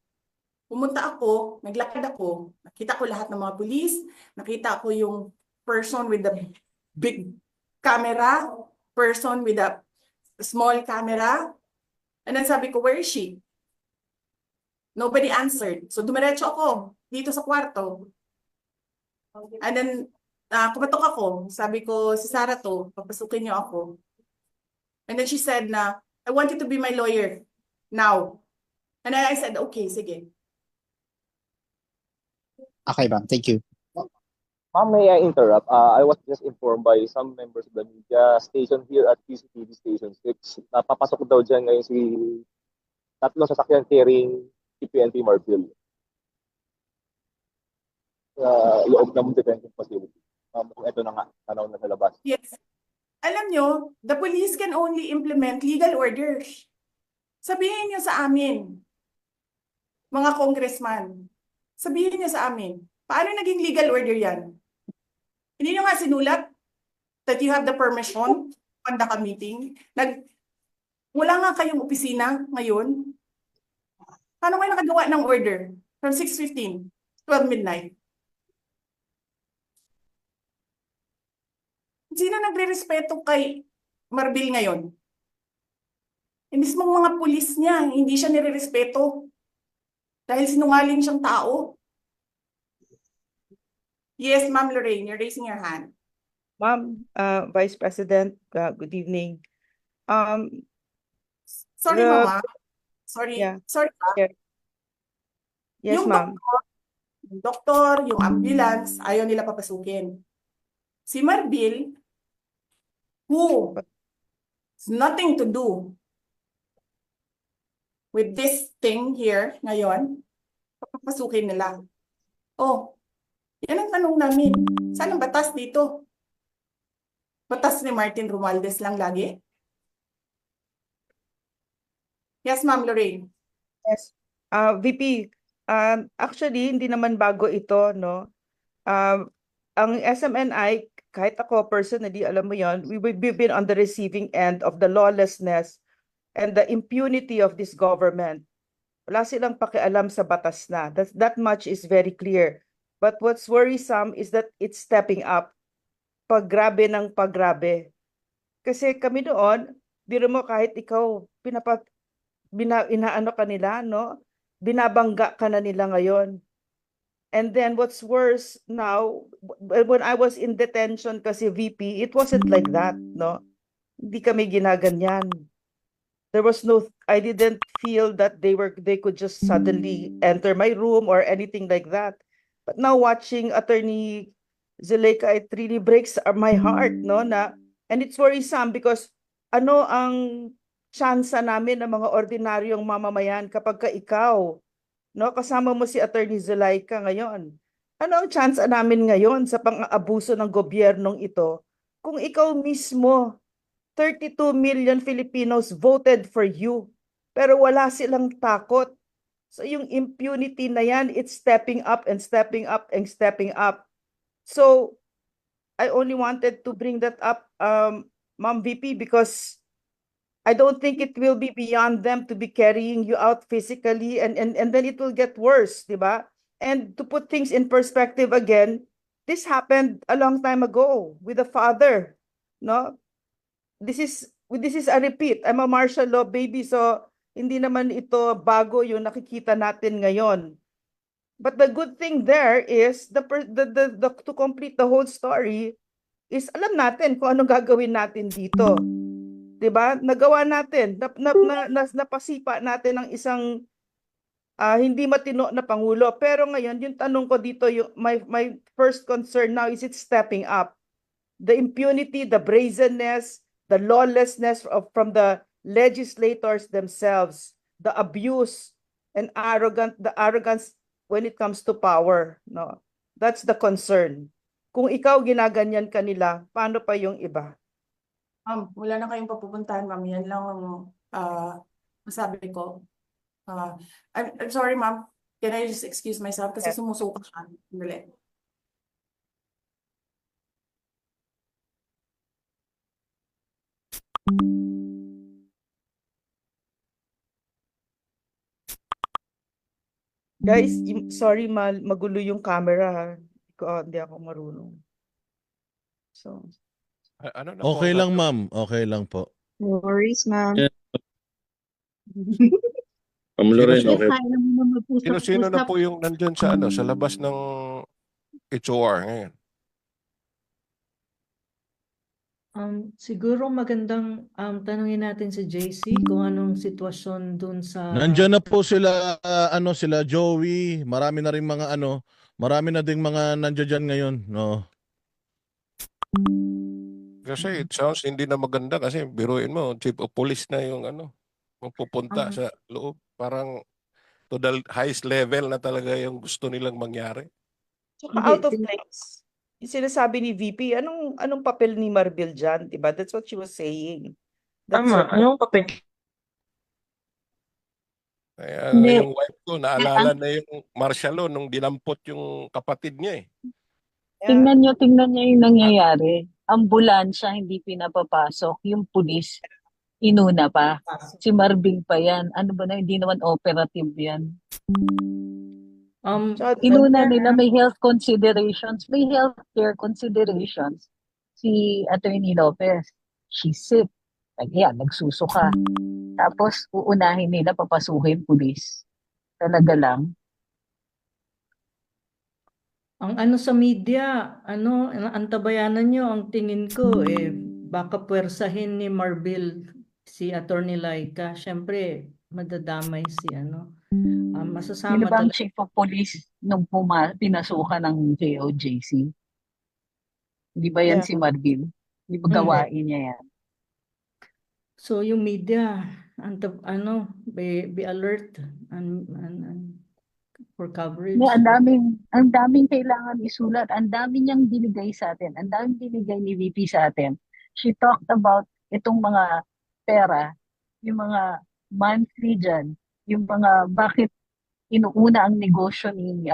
Pumunta ako. Naglakad ako. Nakita ko lahat ng mga pulis. Nakita ko yung person with the big camera. Person with a small camera. And then sabi ko, where is she? Nobody answered. So dumiretso ako dito sa kwarto. And then kumatok ako. Sabi ko, si Sarah to, papasukin niyo ako. And then she said na, I want you to be my lawyer now. And I said, okay, sige. Okay ma'am, thank you. Ma'am, may I interrupt? I was just informed by some members of the media station here at PCTV Station 6. Napapasok daw dyan ngayon si tatlong sasakyan carrying PNP Marbil sa loob ng detention facility. Ito na nga, tanaw na sa labas. Yes. Alam nyo, the police can only implement legal orders. Sabihin nyo sa amin, mga congressman, sabihin nyo sa amin, paano naging legal order yan? Hindi nyo nga sinulat that you have the permission to conduct a meeting. Wala nga kayong opisina ngayon. Paano kayo nakagawa ng order from 6:15 to 12 midnight? Sino nagre-respeto kay Marbil ngayon? Yung mismong mga pulis niya, hindi siya nire-respeto. Dahil sinungaling siyang tao. Yes, Ma'am Lorraine, you're raising your hand. Ma'am, Vice President, good evening. Sorry, The- Mama. Sorry. Yeah. Sorry. Yes, Yung ma'am. Doktor, yung ambulance, ayaw nila papasukin. Si Marbil, who has nothing to do with this thing here ngayon, papasukin nila. Oh, yan ang tanong namin. Saan ang batas dito? Batas ni Martin Romualdez lang lagi? Yes, Ma'am Lorraine. Yes. VP, actually, hindi naman bago ito, no? Ang SMNI, kahit ako personally, alam mo yon, we've been on the receiving end of the lawlessness and the impunity of this government. Wala silang pakialam sa batas na. That much is very clear. But what's worrisome is that it's stepping up. Paggrabe ng paggrabe. Kasi kami noon, biro mo kahit ikaw, inaano ka nila, no? Binabangga ka na nila ngayon. And then what's worse now, when I was in detention kasi VP, it wasn't like that, no? Hindi kami ginaganyan. There was no, I didn't feel that they could just suddenly enter my room or anything like that. But now watching Attorney Zuleika, it really breaks my heart, no? And it's worrisome because ano ang tsansa namin ng mga ordinaryong mamamayan kapag ka ikaw, no, kasama mo si Attorney Zuleika ngayon. Ano ang tsansa namin ngayon sa pang-aabuso ng gobyernong ito kung ikaw mismo, 32 million Filipinos voted for you, pero wala silang takot. So yung impunity na yan, it's stepping up and stepping up and stepping up. So I only wanted to bring that up, Ma'am VP, because I don't think it will be beyond them to be carrying you out physically and then it will get worse, di ba? And to put things in perspective again, this happened a long time ago with the father, no? This is a repeat. I'm a martial law baby, so hindi naman ito bago yung nakikita natin ngayon. But the good thing there is to complete the whole story is alam natin kung anong gagawin natin dito. 'Di ba? Nagawa natin, napasipa natin ng isang hindi matino na pangulo. Pero ngayon, yung tanong ko dito, my first concern now is it's stepping up. The impunity, the brazenness, the lawlessness from the legislators themselves, the abuse and the arrogance when it comes to power, no? That's the concern. Kung ikaw ginaganyan kanila, paano pa yung iba? Wala na kayong papupuntahan, ma'am. Yan lang ang masabi ko. I'm sorry, ma'am. Can I just excuse myself? Kasi sumusuka siya. Dali. Guys, sorry, magulo yung camera. Hindi ako marunong. So, Ano na po Okay ang- lang, ma'am. Okay lang po. No worries, ma'am. Ma'am Lorraine, Sino- okay. Kaya naman mag-usap-usap. Sino na po yung nandyan sa sa labas ng HOR ngayon? Siguro magandang tanungin natin si JC kung anong sitwasyon dun sa... Nandiyan na po sila, sila Joey, marami na rin mga Marami na ding mga nandiyan dyan ngayon, no? Kasi it sounds hindi na maganda kasi biruin mo, chief of police na yung pupunta Ang, sa loob. Parang to the highest level na talaga yung gusto nilang mangyari. Tsaka hindi, out of place. Yung sinasabi ni VP, anong papel ni Marbil dyan, diba? That's what she was saying. That's her anong papel? Kaya Hindi. yung wife ko, naalala na yung martial law nung dinampot yung kapatid niya eh. Yeah. Tingnan niyo yung nangyayari. Ambulansya hindi pinapapasok, yung pulis inuna pa. Si Marvin pa yan. Ano ba na, hindi naman operative yan. Tsaka, Inuna nila may health considerations, may healthcare considerations. Si Attorney Lopez, she's sick. Kaya nagsusuka. Tapos uunahin nila papasukin pulis. Talaga lang. Ang ano sa media, antabayanan nyo, ang tingin ko, baka puwersahin ni Marbil si Attorney Laika. Siyempre, madadamay si Sino masasama bang talaga. chief of police nung pinasukan ng JOJC? Di ba yan Yeah. si Marvin? Di ba gawain niya yan? So yung media, be alert and for coverage. No, ang daming kailangan isulat. Ang dami niyang binigay sa atin. Ang daming binigay ni VP sa atin. She talked about itong mga pera, yung mga monthly dyan, yung mga bakit inuuna ang negosyo ni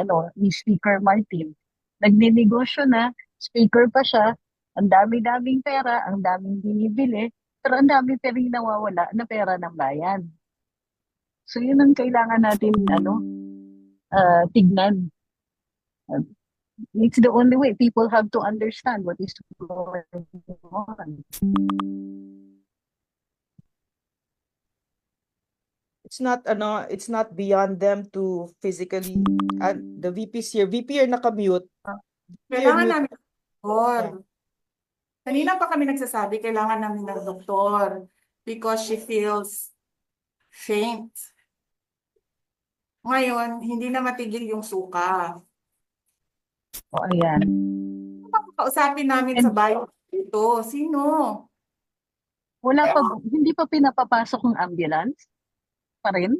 Speaker Martin. Nagninegosyo na, speaker pa siya, ang dami-daming pera, ang daming binibili, pero ang dami pa rin nawawala na pera ng bayan. So yun ang kailangan natin tignan. It's the only way people have to understand what is going on. It's not beyond them to physically, the VP's here. VP, you're nakamute. Kailangan You're namin ng doktor. Kanina pa kami nagsasabi, kailangan namin ng doktor because she feels faint. Ngayon, hindi na matigil yung suka. O ayan. Kausapin namin sa bayo dito. Sino? Hindi pa pinapapasok ng ambulance pa rin?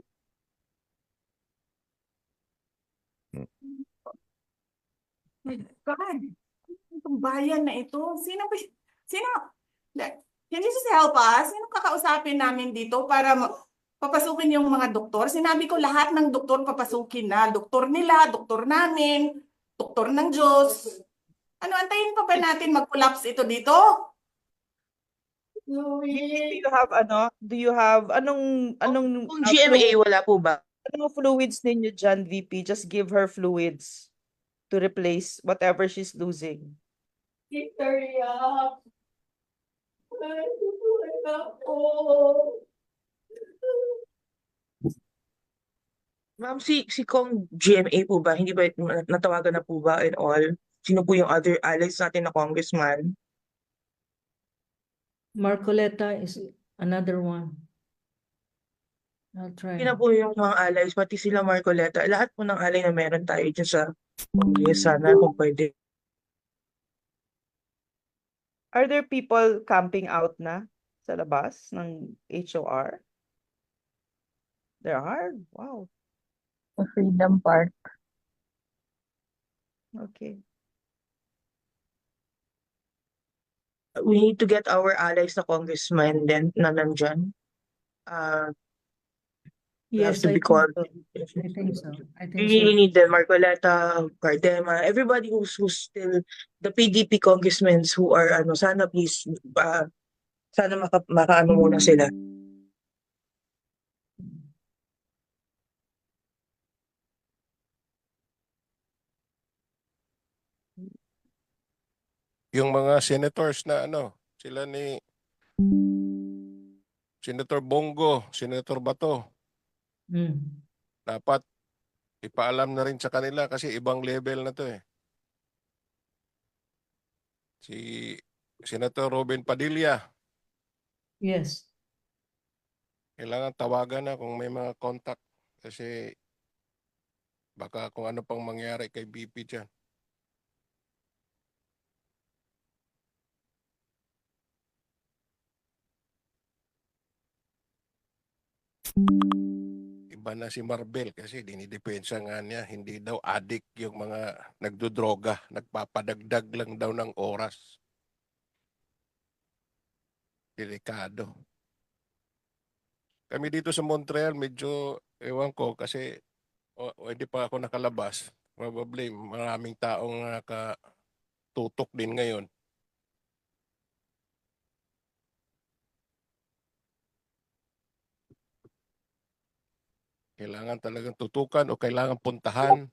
My God. Itong bayan na ito. Sino? Can you just help us? Sino kakausapin namin dito para papasukin yung mga doktor? Sinabi ko lahat ng doktor papasukin na. Doktor nila, doktor namin, doktor ng Diyos. Antayin pa ba natin mag-collapse ito dito? Do you have, anong Kung GMA, wala po ba? anong fluids ninyo dyan, VP? Just give her fluids to replace whatever she's losing. Hurry up. Ma'am, si Kong GMA po ba? Hindi ba natawagan na po ba and all? Sino po yung other allies natin na congressman? Marcoleta is another one. I'll try. Sino po yung mga allies, pati sila Marcoleta. Lahat po ng ally na meron tayo dyan sa Congress, sana kung pwede. Are there people camping out na sa labas ng HOR? There are? Wow. Sa Freedom Park. Okay. We need to get our allies na congressman then na nandyan. We have Yes, to I be think called. so. I think so. I We think really so. need them, Marcoleta, Cardema, everybody who's still the PDP congressmen who are sana please sana makaano muna sila. Yung mga senators na sila ni Senator Bongo, Senator Bato, dapat ipaalam na rin sa kanila kasi ibang level na to eh. Si Senator Robin Padilla, Yes. kailangan tawagan na kung may mga contact kasi Baka kung ano pang mangyari kay BP dyan. Iba na si Marbel kasi dinidepensa nga niya, hindi daw addict yung mga nagdodroga, nagpapadagdag lang daw ng oras. Delikado. Kami dito sa Montreal, medyo ewan ko kasi hindi pa ako nakalabas. Probably maraming taong nakatutok din ngayon. Kailangan talagang tutukan o kailangan puntahan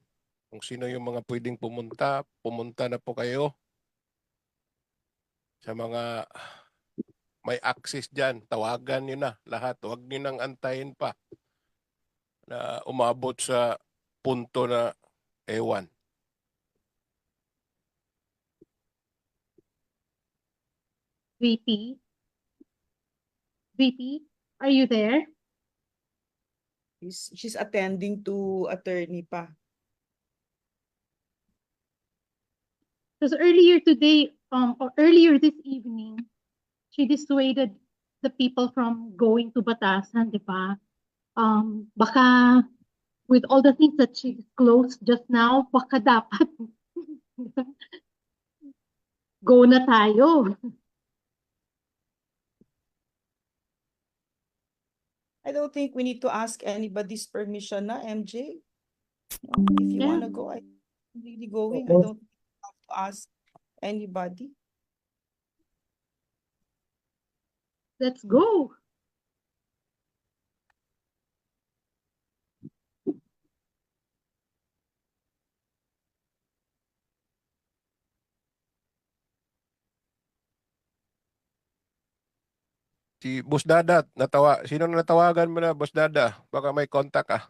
kung sino yung mga pwedeng pumunta. Pumunta na po kayo sa mga may access dyan. Tawagan nyo na lahat. Huwag nyo nang antayin pa na umabot sa punto na ewan. VP? VP, are you there? She's attending to attorney pa. Because earlier today, or earlier this evening, she dissuaded the people from going to Batasan, di ba? Baka with all the things that she disclosed just now, baka dapat go na tayo. I don't think we need to ask anybody's permission na, MJ. No, if you Yeah. wanna go, I'm really going. I don't have to ask anybody. Let's go. Si Boss Dada, sino na natawagan mo na, Boss Dada? Baka may contact ah.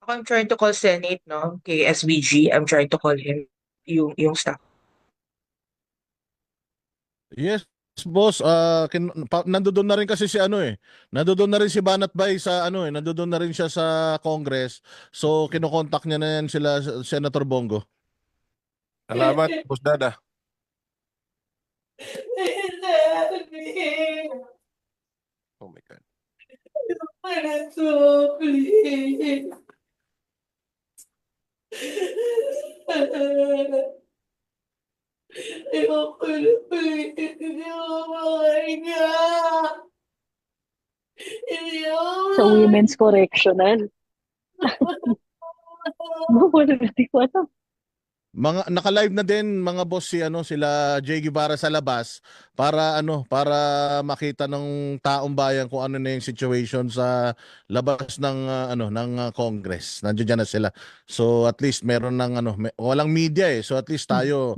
I'm trying to call Senate, no? Kay SBG. I'm trying to call him, yung staff. Yes, boss. Nandoon na rin kasi si ano eh. Nandoon na rin si Banat Bay sa ano eh. Nandoon na rin siya sa Congress. So kinokontak niya na yan sila Senator Bongo. Salamat, Boss Dada. Oh my God. Sa Women's Correctional. Hindi ko alam. Mga naka-live na din mga boss si ano sila Jay Guevara sa labas para makita ng taong bayan kung ano na yung situation sa labas ng Congress. Nandiyan na sila. So at least meron ng walang media eh. So at least tayo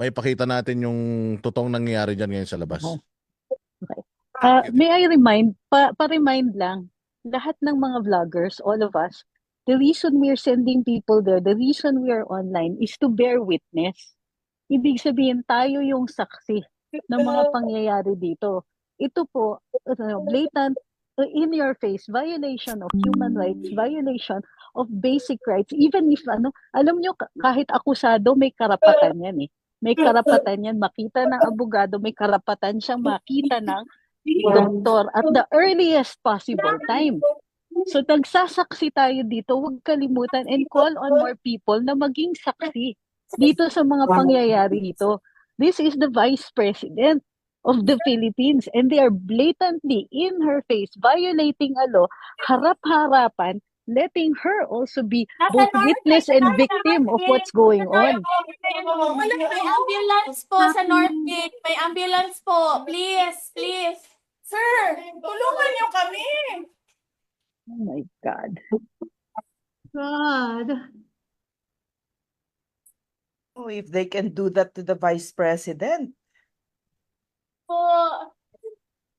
may pakita natin yung totoong nangyayari diyan ngayon sa labas. Okay. May I remind, pa-remind lang, lahat ng mga vloggers, all of us, the reason we're sending people there, the reason we are online is to bear witness. Ibig sabihin, tayo yung saksi ng mga pangyayari dito. Ito po, blatant, in your face, violation of human rights, violation of basic rights. Even if, alam nyo, kahit akusado, may karapatan yan eh. May karapatan yan makita ng abogado, may karapatan siyang makita ng doktor at the earliest possible time. So nagsasaksi tayo dito, huwag kalimutan and call on more people na maging saksi dito sa mga pangyayari dito. This is the Vice President of the Philippines and they are blatantly in her face violating a law, harap-harapan, letting her also be both witness and victim of what's going on. May ambulance po sa Northgate. May ambulance po. Please, please. Sir, tulungan niyo kami. Oh my God. God. Oh, if they can do that to the Vice President. Po.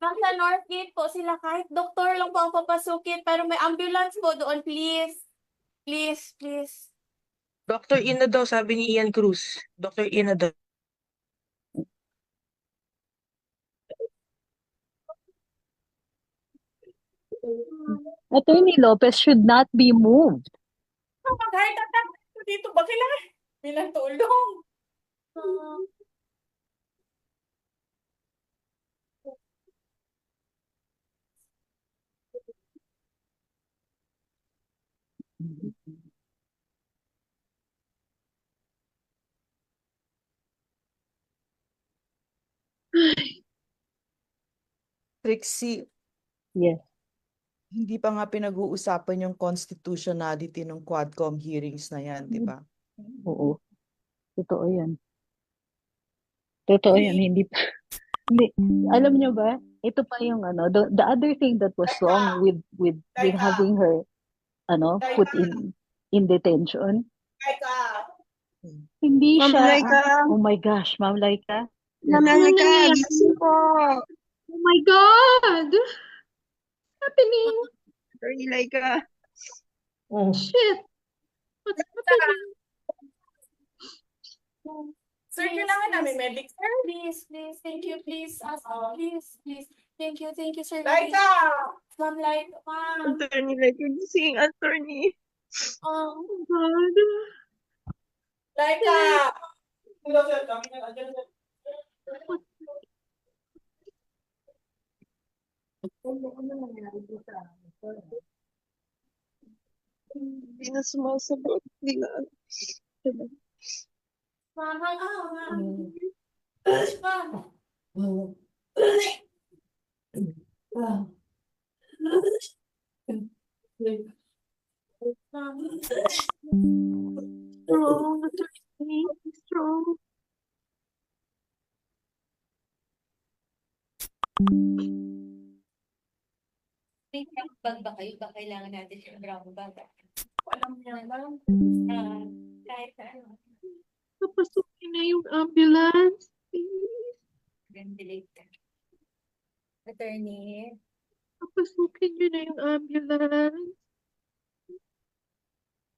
Nasa Northgate po sila. Kahit doktor lang po ang papasukin. Pero may ambulance po doon. Please. Please, please. Dr. Ina daw, sabi ni Ian Cruz. Dr. Ina daw. Attorney Lopez should not be moved. Mag-heart attack dito ba kailangan bilang tulong? Trixie, Yes. hindi pa nga pinag-uusapan yung constitutionality ng Quadcom hearings na yan, di ba? Oo. Totoo yan. Totoo yan. Hindi pa. Hindi. Alam nyo ba? Ito pa yung the other thing that was wrong with having her put in detention. Hindi Ma'am siya Laika. oh my gosh, Ma'am Laika. Ma'am Laika, gising po. Oh my God! What's happening? Attorney Laika. Oh, Shit! What's happening? Sir, kailangan namin medic, sir. Please, please, thank you, please, please. Thank you, sir. Laika! Ma'am, like, ma'am. Attorney Laika, gising, attorney. Oh God. Laika! Hindi na sumasagot. Hindi na. Ma'am, ma'am. Ma'am. Strong, attorney. Strong. May bag ba kayo? Ba kailangan natin yung brown bag? Alam niya, ma'am. Kahit ano. Papasukin na yung ambulance. Please. Ventilator. Attorney. Papasukin nyo na yung ambulance.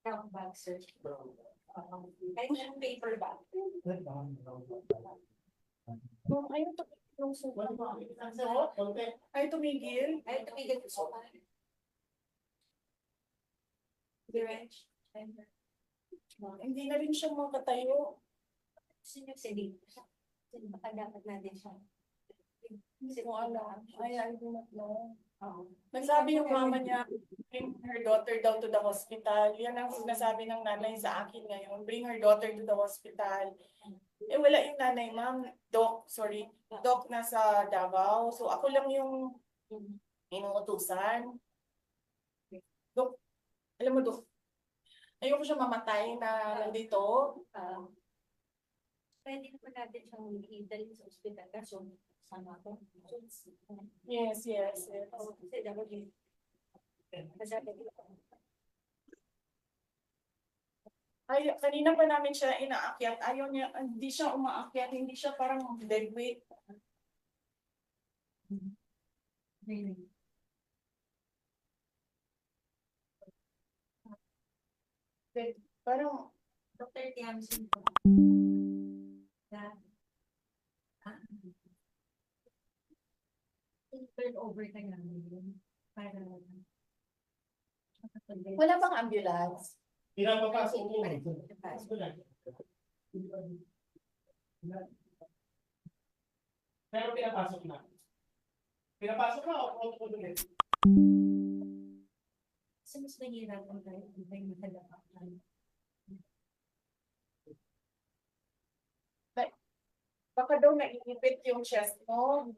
Brown bag, sir. Kahit yung paper bag. Ayaw to yung suka. Ayaw tumigil. Ay, tumigil ko sa Diretch. Hindi na rin siya makatayo. Sino sige? Sino ba dapat natin siya? Hindi ko alam. I do not know. Nagsabi yung mama niya, bring her daughter down to the hospital. Yan ang sinasabi ng nanay sa akin ngayon. Bring her daughter to the hospital. Eh wala yung nanay, ma'am. Doc nasa Davao. So ako lang yung inuutusan. Doc, alam mo Doc, ayoko siya mamatay na nandito. Pwede naman natin siyang i-dalhin sa ospital. Kaso, sama ko. Yes. Kasi dapat yun. Ay, kanina pa namin siya inaakyat. Ayaw niya, hindi siya umaakyat. Hindi siya parang dead weight. Parang, Dr. Tiamsin po. Turn over ka namin. Para wala bang ambulance? Pinapapasok mo. Pero pinapasok na. Pinapasok na o ulit? Kasi mas nahihirapan tayo kung tayo makalapakan. Baka daw naiipit yung chest mo.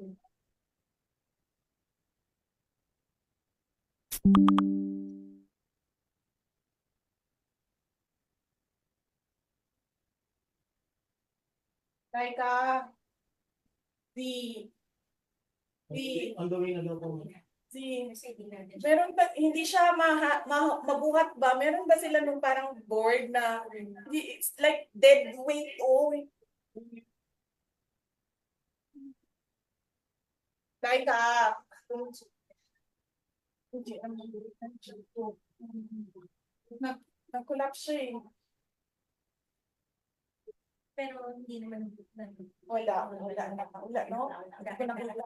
Laika, On the way na daw po. meron ba, hindi siya mabuhat ba? Meron ba sila nung parang board na, it's like dead weight, oh. Laika, nag-collapse siya eh. Pero hindi naman Wala, no? Hindi ko nakilala.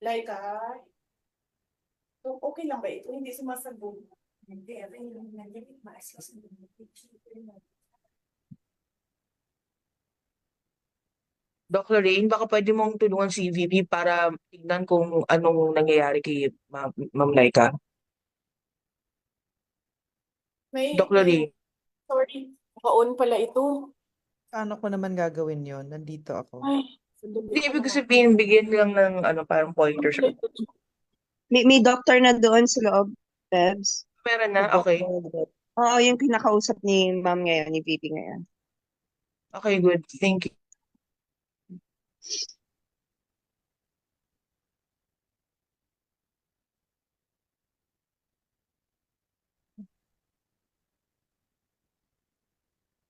Like, okay lang ba ito? Hindi sumasagot. Hindi, Doc Lorraine, baka pwede mong tulungan si VP para tignan kung anong nangyayari kay Ma'am Laika. Doc Lorraine. sorry, naka-on pala ito. Paano ko naman gagawin yon? Nandito ako. Ay, Hindi, ibig sabihin, bigyan lang ng parang pointers. May doctor na doon sa loob, Bebs. Meron na? Okay. Oo, yung kinakausap ni Ma'am ngayon, ni VP ngayon. Okay, good. Thank you.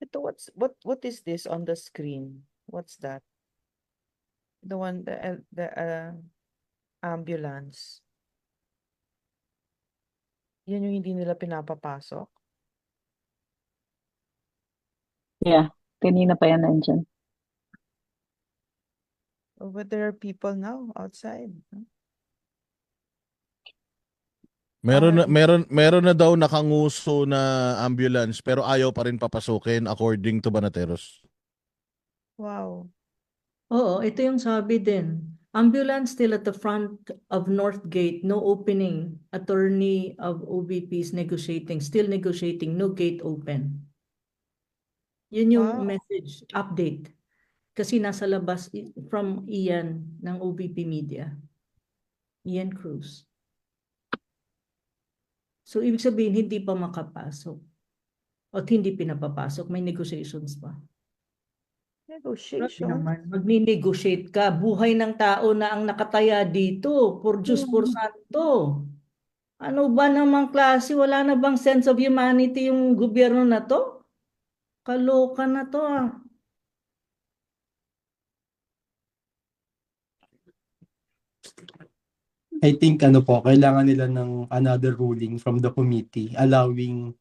Ito, what is this on the screen? What's that? The one, the ambulance. Yan yung hindi nila pinapapasok. Yeah, kanina pa yan nandyan. But there are people now outside. Meron na daw nakanguso na ambulance pero ayaw pa rin papasukin according to Banateros. Wow. Oo, ito yung sabi din. Ambulance still at the front of North Gate, no opening. Attorney of OVP is negotiating, still negotiating, no gate open. Yun yung Wow. message, update. Kasi nasa labas from Ian ng OVP Media. Ian Cruz. So, ibig sabihin, hindi pa makapasok. O hindi pinapapasok, may negotiations pa. Negotiation. Naman, magni-negotiate ka. Buhay ng tao na ang nakataya dito. Por Diyos, por Santo. Ano ba namang klase? Wala na bang sense of humanity yung gobyerno na to? Kaloka na to ah. I think kailangan nila ng another ruling from the committee allowing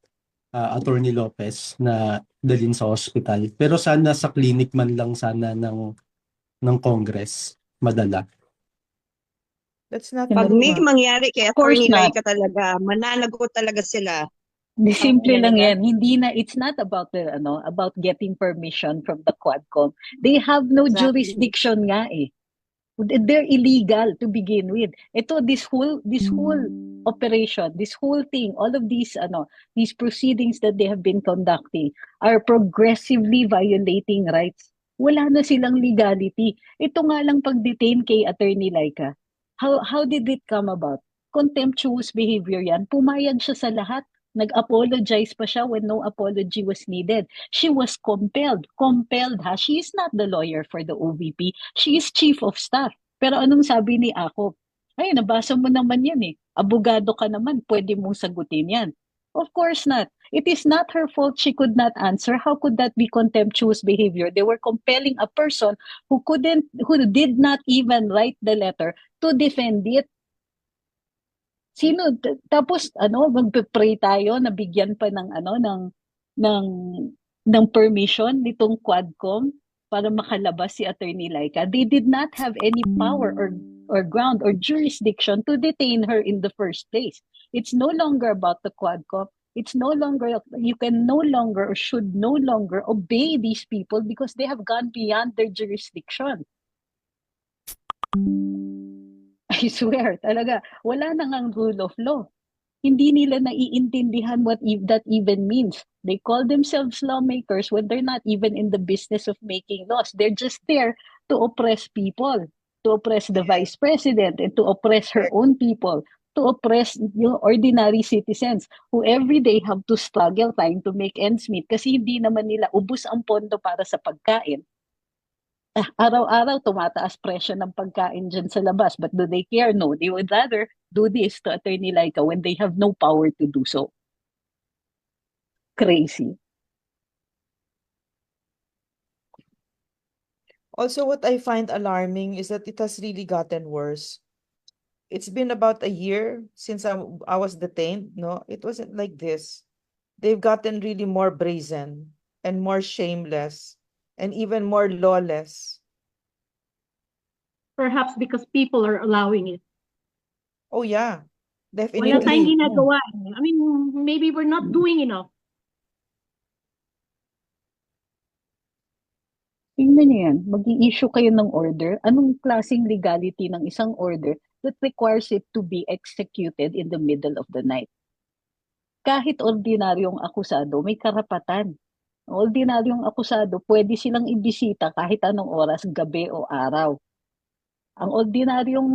Attorney Lopez na dalhin sa hospital. Pero sana sa clinic man lang sana ng Congress madala. That's not Pag may true, mangyari kay Of course Attorney not. Laika talaga, mananagot talaga sila. Di simple Yan lang nila. yan. Hindi na, it's not about about getting permission from the Quadcom. They have no Exactly. jurisdiction nga eh. They're illegal to begin with. Ito, this whole operation, this whole thing, all of these proceedings that they have been conducting are progressively violating rights. Wala na silang legality. Ito nga lang pag-detain kay Attorney Laika. How did it come about? Contemptuous behavior yan. Pumayag siya sa lahat. Nag-apologize pa siya when no apology was needed. She was compelled. Compelled ha. She is not the lawyer for the OVP. She is chief of staff. Pero anong sabi ni Ako? Ay, nabasa mo naman yan eh. Abogado ka naman, pwede mong sagutin yan. Of course not. It is not her fault she could not answer. How could that be contemptuous behavior? They were compelling a person who did not even write the letter to defend it. Sino tapos magpe-pray tayo na bigyan pa ng ng permission nitong Quadcom para makalabas si Attorney Laika. They did not have any power or ground or jurisdiction to detain her in the first place. It's no longer about the Quadcom. It's no longer, you can no longer or should no longer obey these people because they have gone beyond their jurisdiction. I swear, talaga, wala na ngang rule of law. Hindi nila naiintindihan what that even means. They call themselves lawmakers when they're not even in the business of making laws. They're just there to oppress people, to oppress the vice president, and to oppress her own people, to oppress yung ordinary citizens who every day have to struggle trying to make ends meet kasi hindi naman nila ubos ang pondo para sa pagkain. Araw-araw tumataas presyo ng pagkain dyan sa labas. But do they care? No. They would rather do this to Attorney Laika when they have no power to do so. Crazy. Also, what I find alarming is that it has really gotten worse. It's been about a year since I was detained, no? It wasn't like this. They've gotten really more brazen and more shameless and even more lawless. perhaps because people are allowing it. Oh yeah, Wala tayong definitely. ginagawa. I mean, maybe we're not doing enough. Tingnan niyo yan, mag-i-issue kayo ng order. Anong klaseng legality ng isang order that requires it to be executed in the middle of the night? Kahit ordinaryong akusado, may karapatan. Ordinaryong akusado, pwede silang ibisita kahit anong oras, gabi o araw. Ang ordinaryong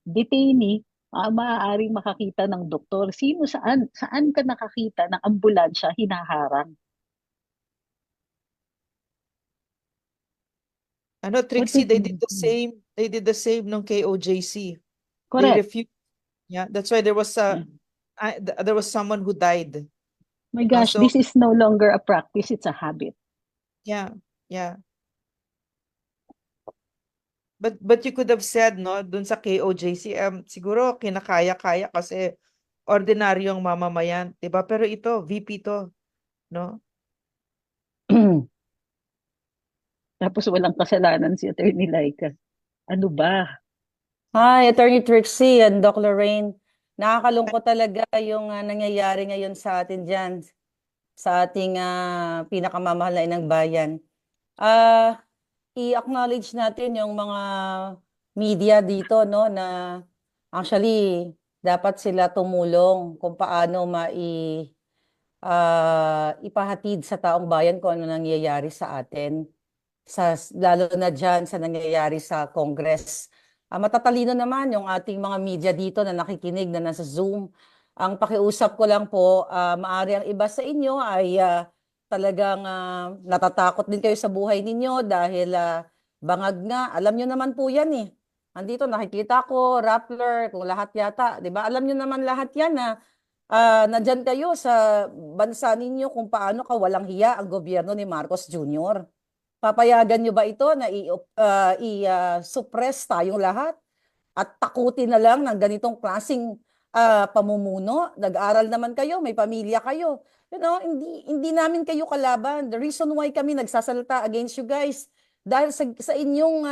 detainee, maaaring makakita ng doktor. Saan ka nakakita ng ambulansya hinaharang? Ano, Trixie, they did the same. They did the same nung KOJC. They Correct. refused. Yeah, that's why there was someone who died. My gosh, so- this is no longer a practice, it's a habit. Yeah, yeah. But you could have said, no, dun sa KOJC, siguro kinakaya-kaya kasi ordinaryong mamamayan, 'di ba? Pero ito, VP to, no? Tapos walang kasalanan si Attorney Laika. Ano ba? Hi, Attorney Trixie and Doc Lorraine. Nakakalungkot talaga yung nangyayari ngayon sa atin dyan, sa ating pinakamamahal na inang bayan. I-acknowledge natin yung mga media dito, no, na actually dapat sila tumulong kung paano ipahatid sa taong bayan kung ano nangyayari sa atin. Lalo na dyan sa nangyayari sa Congress. Matatalino naman yung ating mga media dito na nakikinig na nasa Zoom. Ang pakiusap ko lang po, maaari ang iba sa inyo ay talagang natatakot din kayo sa buhay ninyo dahil bangag nga. Alam nyo naman po yan eh. Andito nakikita ko, Rappler, kung lahat yata. Diba? Alam nyo naman lahat yan na nandyan kayo sa bansa ninyo kung paano kawalang hiya ang gobyerno ni Marcos Jr. Papayagan nyo ba ito na i-suppress tayong lahat at takutin na lang ng ganitong klaseng pamumuno? Nag-aral naman kayo, may pamilya kayo. You know, hindi namin kayo kalaban. The reason why kami nagsasalita against you guys, dahil sa inyong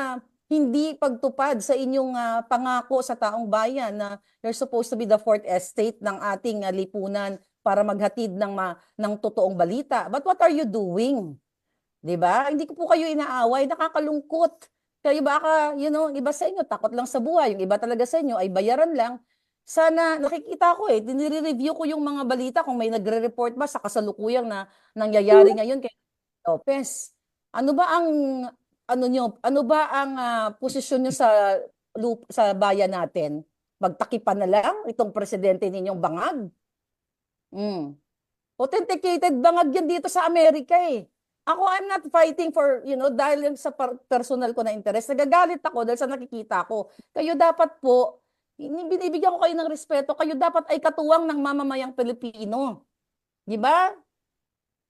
hindi pagtupad sa inyong pangako sa taong bayan na you're supposed to be the fourth estate ng ating lipunan para maghatid ng totoong balita. But what are you doing? Diba? Hindi ko po kayo inaaway, nakakalungkot. Kayo baka, iba sa inyo, takot lang sa buhay. Yung iba talaga sa inyo ay bayaran lang. Sana, nakikita ko dinire-review ko yung mga balita kung may nagre-report ba sa kasalukuyang na nangyayari ngayon kay Lopez. Ano ba ang posisyon nyo sa bayan natin? Magtakipan na lang itong presidente ninyong bangag? Authenticated bangag yan dito sa Amerika eh. Ako, I'm not fighting for, dahil sa personal ko na interest. Nagagalit ako dahil sa nakikita ko. Kayo dapat po, binibigyan ko kayo ng respeto, kayo dapat ay katuwang ng mamamayang Pilipino. Di ba?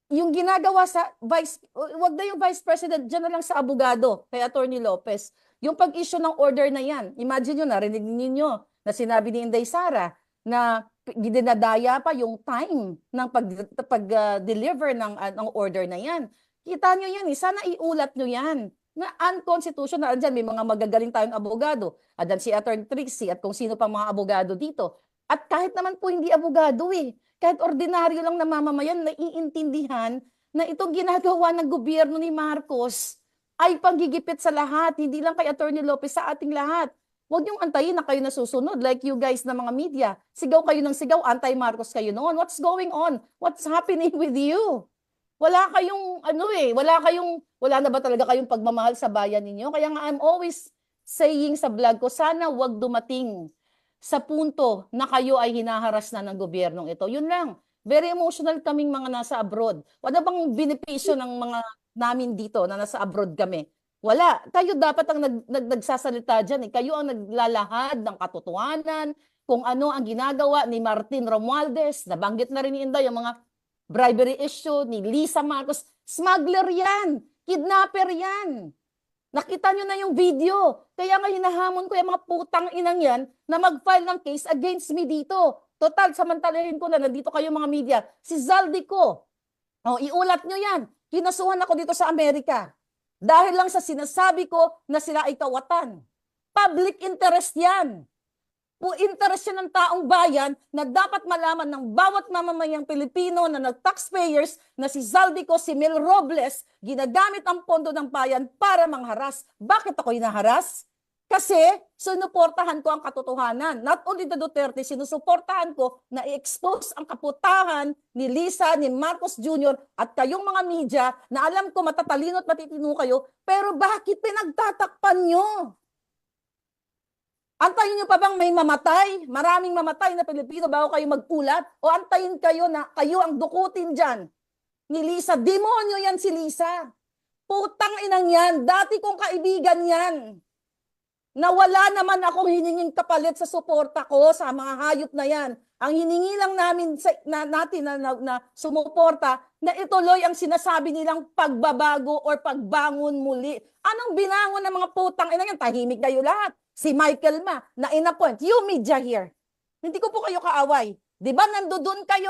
Yung ginagawa sa wag na yung Vice President, dyan na lang sa abogado, kay Attorney Lopez. Yung pag-issue ng order na yan, imagine nyo, narinig ninyo na sinabi ni Inday Sara na dinadaya pa yung time ng pag-deliver ng order na yan. Kita nyo yan, sana iulat nyo yan. Na unconstitutional, dyan may mga magagaling tayong abogado. Dyan si Attorney Trixie at kung sino pa mga abogado dito. At kahit naman po hindi abogado kahit ordinaryo lang na mamamayan, naiintindihan na itong ginagawa ng gobyerno ni Marcos ay panggigipit sa lahat, hindi lang kay Attorney Lopez, sa ating lahat. Huwag niyong antayin na kayo nasusunod like you guys na mga media. Sigaw kayo ng sigaw, anti-Marcos kayo noon. What's going on? What's happening with you? Wala kayong, wala na ba talaga kayong pagmamahal sa bayan ninyo? Kaya nga I'm always saying sa vlog ko, sana wag dumating sa punto na kayo ay hinaharas na ng gobyernong ito. Yun lang. Very emotional kaming mga nasa abroad. Wala bang benepisyo ng mga namin dito na nasa abroad kami? Wala. Kayo dapat ang nagsasalita dyan. Kayo ang naglalahad ng katotohanan, kung ano ang ginagawa ni Martin Romualdez. Nabanggit na rin ni Inday yung mga bribery issue ni Lisa Marcos. Smuggler yan. Kidnapper yan. Nakita nyo na yung video. Kaya nga hinahamon ko yung mga putang inang yan na mag-file ng case against me dito. Total, samantalahin ko na nandito kayo mga media. Si Zaldico. Iulat nyo yan. Kinasuhan ako dito sa Amerika. Dahil lang sa sinasabi ko na sila ay kawatan. Public interest yan. Interest yan ng taong bayan na dapat malaman ng bawat mamamayang Pilipino na nag-taxpayers na si Zaldico, si Mel Robles, ginagamit ang pondo ng bayan para mangharas. Bakit ako hinaharas? Kasi sinuportahan ko ang katotohanan. Not only the Duterte, sinusuportahan ko na i-expose ang kaputahan ni Lisa, ni Marcos Jr. at kayong mga media na alam ko matatalino at matitino kayo, pero bakit pinagtatakpan nyo? Antayin nyo pa bang may mamatay? Maraming mamatay na Pilipino bago kayo magpulat? O antayin kayo na kayo ang dukutin dyan? Ni Lisa, demonyo yan si Lisa. Putang inang yan, dati kong kaibigan yan. Nawala naman akong hininging kapalit sa suporta ko sa mga hayop na yan. Ang hiningi lang namin natin na sumuporta na ituloy ang sinasabi nilang pagbabago or pagbangon muli. Anong binangon ng mga putang ina yan? Tahimik kayo lahat. Si Michael Ma, na in-appoint, you media here. Hindi ko po kayo kaaway. Di ba nandoon kayo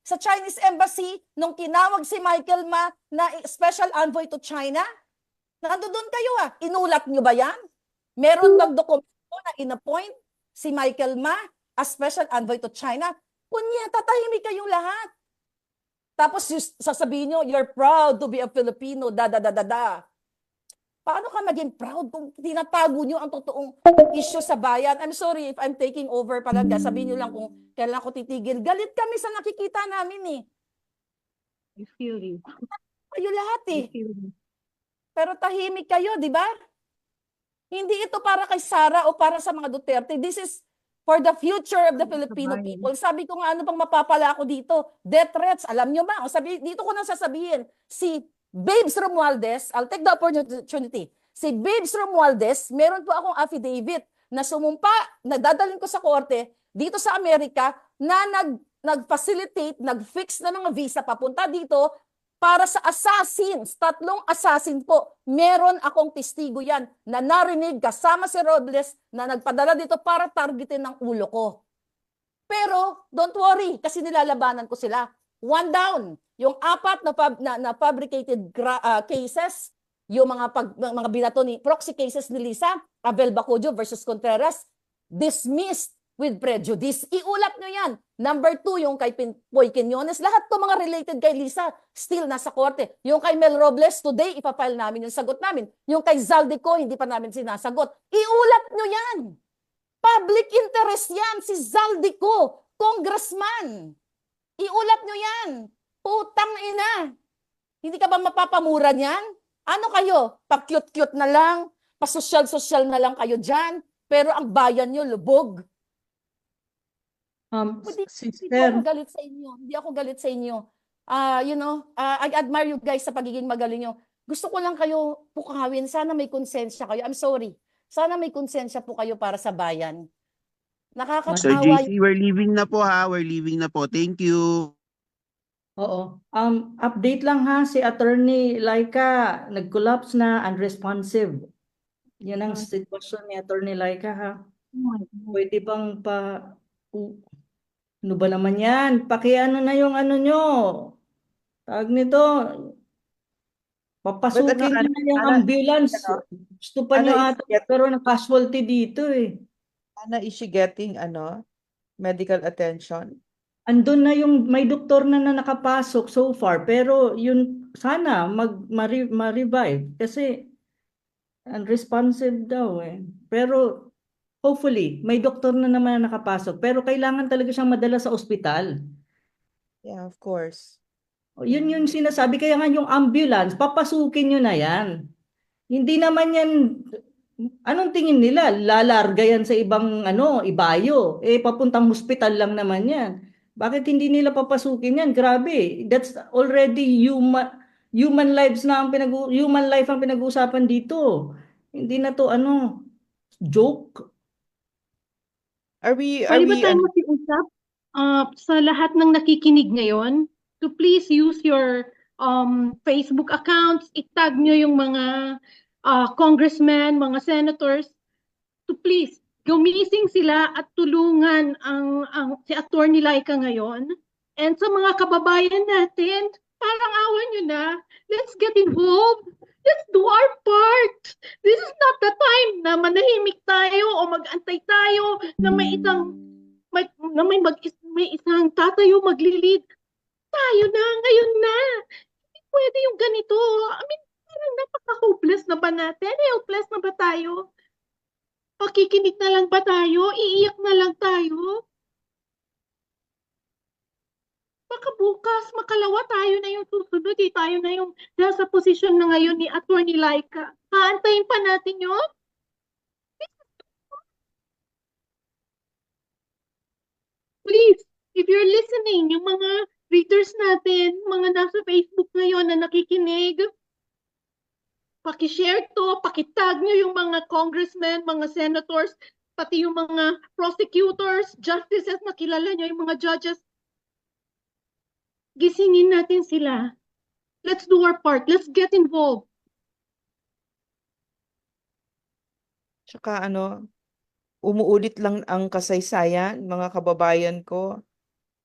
sa Chinese Embassy nung tinawag si Michael Ma na special envoy to China? Nandoon kayo Inulat nyo ba yan? Meron bang dokumento na in-appoint si Michael Ma as special envoy to China? Kunya, tatahimik kayong lahat. Tapos sasabihin nyo, you're proud to be a Filipino, da. Paano ka maging proud kung tinatago nyo ang totoong issue sa bayan? I'm sorry if I'm taking over talaga. Sabihin nyo lang kung kailan ako titigil. Galit kami sa nakikita namin I feel you. Kayo lahat I feel you. Pero tahimik kayo, di ba? Hindi ito para kay Sara o para sa mga Duterte. This is for the future of the Filipino people. Sabi ko nga, ano bang mapapala ako dito? Death threats, alam nyo ba? Dito ko nang sasabihin, si Babes Romualdez, I'll take the opportunity. Si Babes Romualdez, meron po akong affidavit na sumumpa, nadadalhin ko sa korte dito sa Amerika na nag-facilitate, nag-fix na mga visa papunta dito para sa assassins. 3 assassin po. Meron akong testigo yan na narinig kasama si Robles na nagpadala dito para targetin ng ulo ko. Pero don't worry kasi nilalabanan ko sila. 1 down. Yung 4 na fabricated cases, yung mga binato ni proxy cases ni Lisa, Abel Bacodio versus Contreras, dismissed with prejudice. Iulat nyo yan. Number 2, yung kay Poy Quiñones, lahat to mga related kay Lisa, still nasa korte. Yung kay Mel Robles, today, ipafile namin yung sagot namin. Yung kay Zaldico, hindi pa namin sinasagot. Iulat nyo yan. Public interest yan, si Zaldico, congressman. Iulat nyo yan. Putang ina. Hindi ka ba mapapamura niyan? Ano kayo? Pa-cute-cute na lang? Pa-social-social na lang kayo dyan? Pero ang bayan nyo, lubog. Hindi ako galit sa inyo. Hindi ako galit sa inyo. I admire you guys sa pagiging magaling nyo. Gusto ko lang kayo pukawin. Sana may konsensya kayo. I'm sorry. Sana may konsensya po kayo para sa bayan. Nakakatawa. Sir JC, we're leaving na po We're leaving na po. Thank you. Oo. Update lang si Attorney Laika, nag-collapse na, unresponsive. Yan ang sitwasyon ni Attorney Laika Pwede bang ano ba naman yan? Pakiano na yung ano nyo. Tawag nito. Papasukin nyo na yung ambulance. Gusto pa nyo ata, pero na-casualty dito Ana, is she getting medical attention? Andun na yung may doktor na nakapasok so far, pero yun sana ma-revive kasi unresponsive daw Pero hopefully may doktor na naman na nakapasok, pero kailangan talaga siyang madala sa ospital. Yeah, of course. Yun yung sinasabi, kaya nga yung ambulance, papasukin nyo na yan. Hindi naman yan, anong tingin nila? Lalarga yan sa ibang ibayo. Papuntang hospital lang naman yan. Bakit hindi nila papasukin yan? Grabe. That's already human lives na human life ang pinag-uusapan dito. Hindi na to joke. Pwede ba tayo makiusap sa lahat ng nakikinig ngayon to please use your Facebook accounts, itag nyo yung mga congressmen, mga senators, to please gumising sila at tulungan si Attorney Laika ngayon. And sa mga kababayan natin, parang awan nyo na. Let's get involved. Let's do our part. This is not the time na manahimik tayo o mag-antay tayo na may isang tatayo maglilid. Tayo na, ngayon na. Hindi pwede yung ganito. I mean, parang napaka-hopeless na ba natin? Helpless na ba tayo? Pakikinig na lang ba tayo? Iiyak na lang tayo? Baka bukas, makalawa tayo na yung susunod. Tayo na yung nasa posisyon na ngayon ni Atty. Laika. Haantayin pa natin yun? Please, if you're listening, yung mga readers natin, mga nasa Facebook ngayon na nakikinig, paki-share to, paki-tag nyo yung mga congressmen, mga senators, pati yung mga prosecutors, justices na kilala nyo, yung mga judges. Gisingin natin sila. Let's do our part. Let's get involved. Tsaka umuulit lang ang kasaysayan, mga kababayan ko.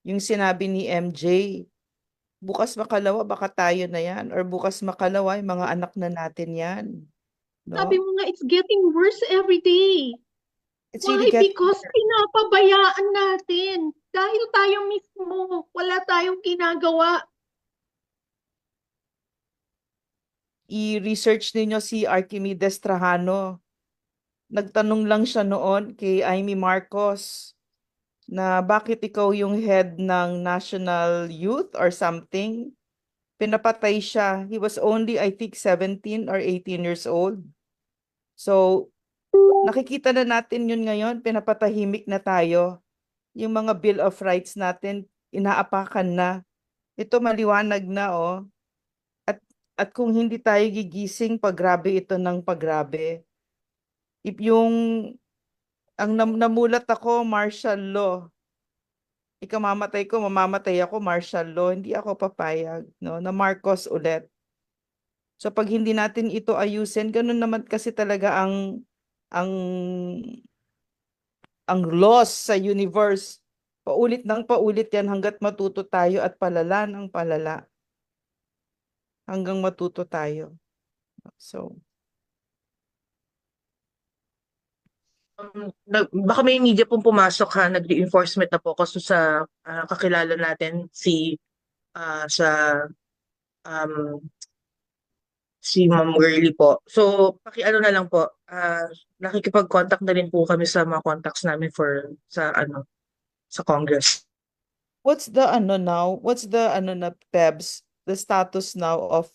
Yung sinabi ni MJ, bukas makalawa, baka tayo na yan. Or bukas makalawa, yung mga anak na natin yan. No? Sabi mo nga, it's getting worse every day. It's Why? really getting Because pinapabayaan natin. Dahil tayo mismo, wala tayong ginagawa. I-research ninyo si Archimedes Trajano. Nagtanong lang siya noon kay Amy Marcos na bakit ikaw yung head ng National Youth or something. Pinapatay siya. He was only, I think, 17 or 18 years old. So, nakikita na natin yun ngayon. Pinapatahimik na tayo. Yung mga Bill of Rights natin, inaapakan na. Ito maliwanag na, oh. At kung hindi tayo gigising, pagrabe ito ng pagrabe. If namulat ako, martial law. Ikaw mamatay ko, mamamatay ako, martial law. Hindi ako papayag, no? Na Marcos ulit. So pag hindi natin ito ayusin, ganun naman kasi talaga ang laws sa universe. Paulit ng paulit yan hanggat matuto tayo at palala ng palala. Hanggang matuto tayo. So, baka may media pong pumasok ha, nag-reinforcement na po kasi sa kakilala natin si Ma'am Girlie po. So, pakiano na lang po, nakikipag-contact na rin po kami sa mga contacts namin sa Congress. what's the now? What's the na Pebs? The status now of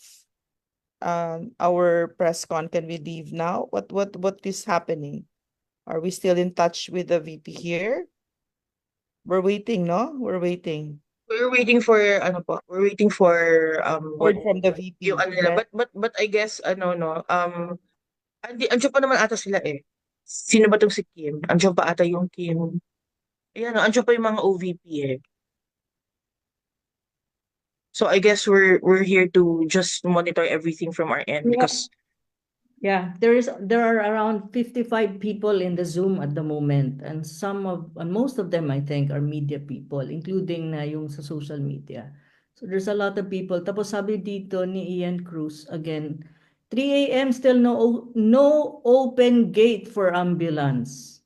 our press con? Can we leave now? What is happening? Are we still in touch with the VP here? We're waiting, no? We're waiting. We're waiting for We're waiting for Word from the VP. yung nila. But I guess andiyan pa naman ata sila eh. Sino ba tong si Kim? Andiyan pa ata yung Kim. Ayan, andiyan pa yung mga OVP eh. So I guess we're here to just monitor everything from our end because Yeah, there are around 55 people in the Zoom at the moment, and most of them I think are media people, including na yung sa social media. So there's a lot of people. Tapos sabi dito ni Ian Cruz again, 3 a.m. still no open gate for ambulance.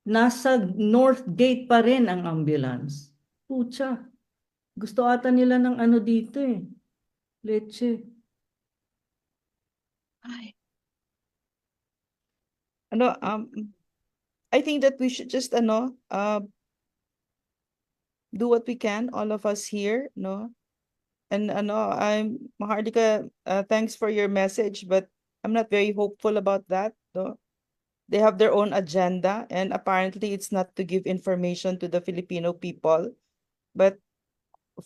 Nasa North Gate pa rin ang ambulance. Pucha. Gusto ata nila ng dito eh. Leche. I think that we should just do what we can, all of us here, no? And I'm Mahardika, thanks for your message, but I'm not very hopeful about that, no? They have their own agenda, and apparently it's not to give information to the Filipino people, but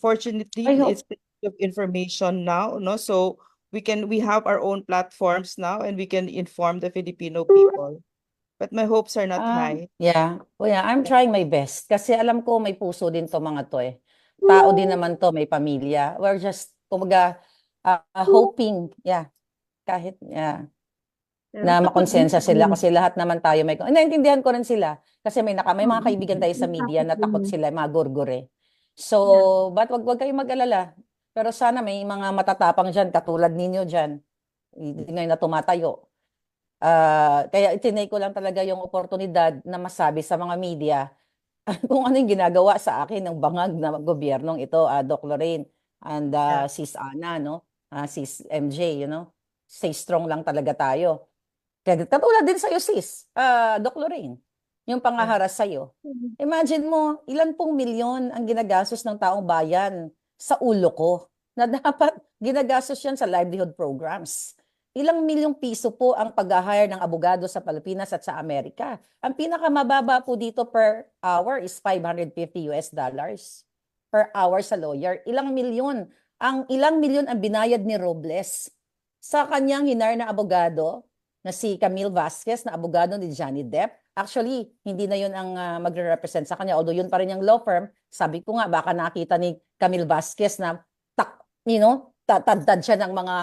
fortunately it's of information now, no? So we have our own platforms now, and we can inform the Filipino people. But my hopes are not high. Yeah. Well, yeah, I'm trying my best. Kasi alam ko may puso din to mga to eh. Tao din naman to, may pamilya. We're just, kumaga, hoping, kahit, na makonsensya sila kasi lahat naman tayo may, naintindihan ko rin sila kasi may mga kaibigan tayo sa media na takot sila, mga gurgure. So, but wag kayong mag-alala. Pero sana may mga matatapang dyan, katulad ninyo dyan, Hindi ngayon na tumatayo. Kaya itinake ko lang talaga yung oportunidad na masabi sa mga media kung ano yung ginagawa sa akin ng bangag na gobyernong ito, Doc Lorraine and Sis Ana, no? Sis MJ, Stay strong lang talaga tayo. Kaya katulad din sa'yo, Sis, Doc Lorraine, yung pangaharas sa'yo. Imagine mo, ilan pong milyon ang ginagastos ng taong bayan sa ulo ko na dapat ginagastos yan sa livelihood programs. Ilang milyong piso po ang pag-hire ng abogado sa Pilipinas at sa Amerika. Ang pinakamababa po dito per hour is $550 per hour sa lawyer. Ilang milyon ang binayad ni Robles sa kanyang hinar na abogado na si Camille Vasquez, na abogado ni Johnny Depp. Actually, hindi na yun ang magre-represent sa kanya. Although yun pa rin yung law firm, sabi ko nga, baka nakita ni Camille Vasquez na tatad siya ng mga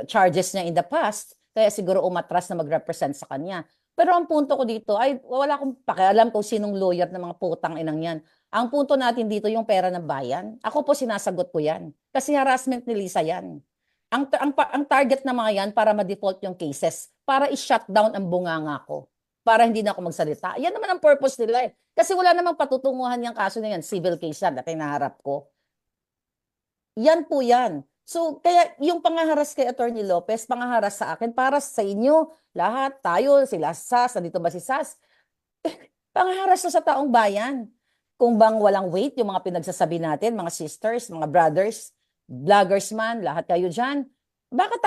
charges niya in the past, kaya siguro umatras na mag-represent sa kanya. Pero ang punto ko dito ay wala akong pakialam kung sinong lawyer ng mga putang inang yan. Ang punto natin dito yung pera ng bayan. Ako po sinasagot ko yan. Kasi harassment ni Lisa yan. Ang target na mga yan para ma-default yung cases, para i-shut down ang bunganga ko, para hindi na ako magsalita. Yan naman ang purpose nila eh. Kasi wala namang patutunguhan yung kaso na yan. Civil case yan, dati naharap ko. Yan po yan. So, kaya yung pangaharas kay Attorney Lopez, pangaharas sa akin, para sa inyo, lahat, tayo, sila Sas, nandito ba si Sas? Pangaharas na sa taong bayan. Kung bang walang weight, yung mga pinagsasabi natin, mga sisters, mga brothers, vloggers man, lahat kayo dyan, bakit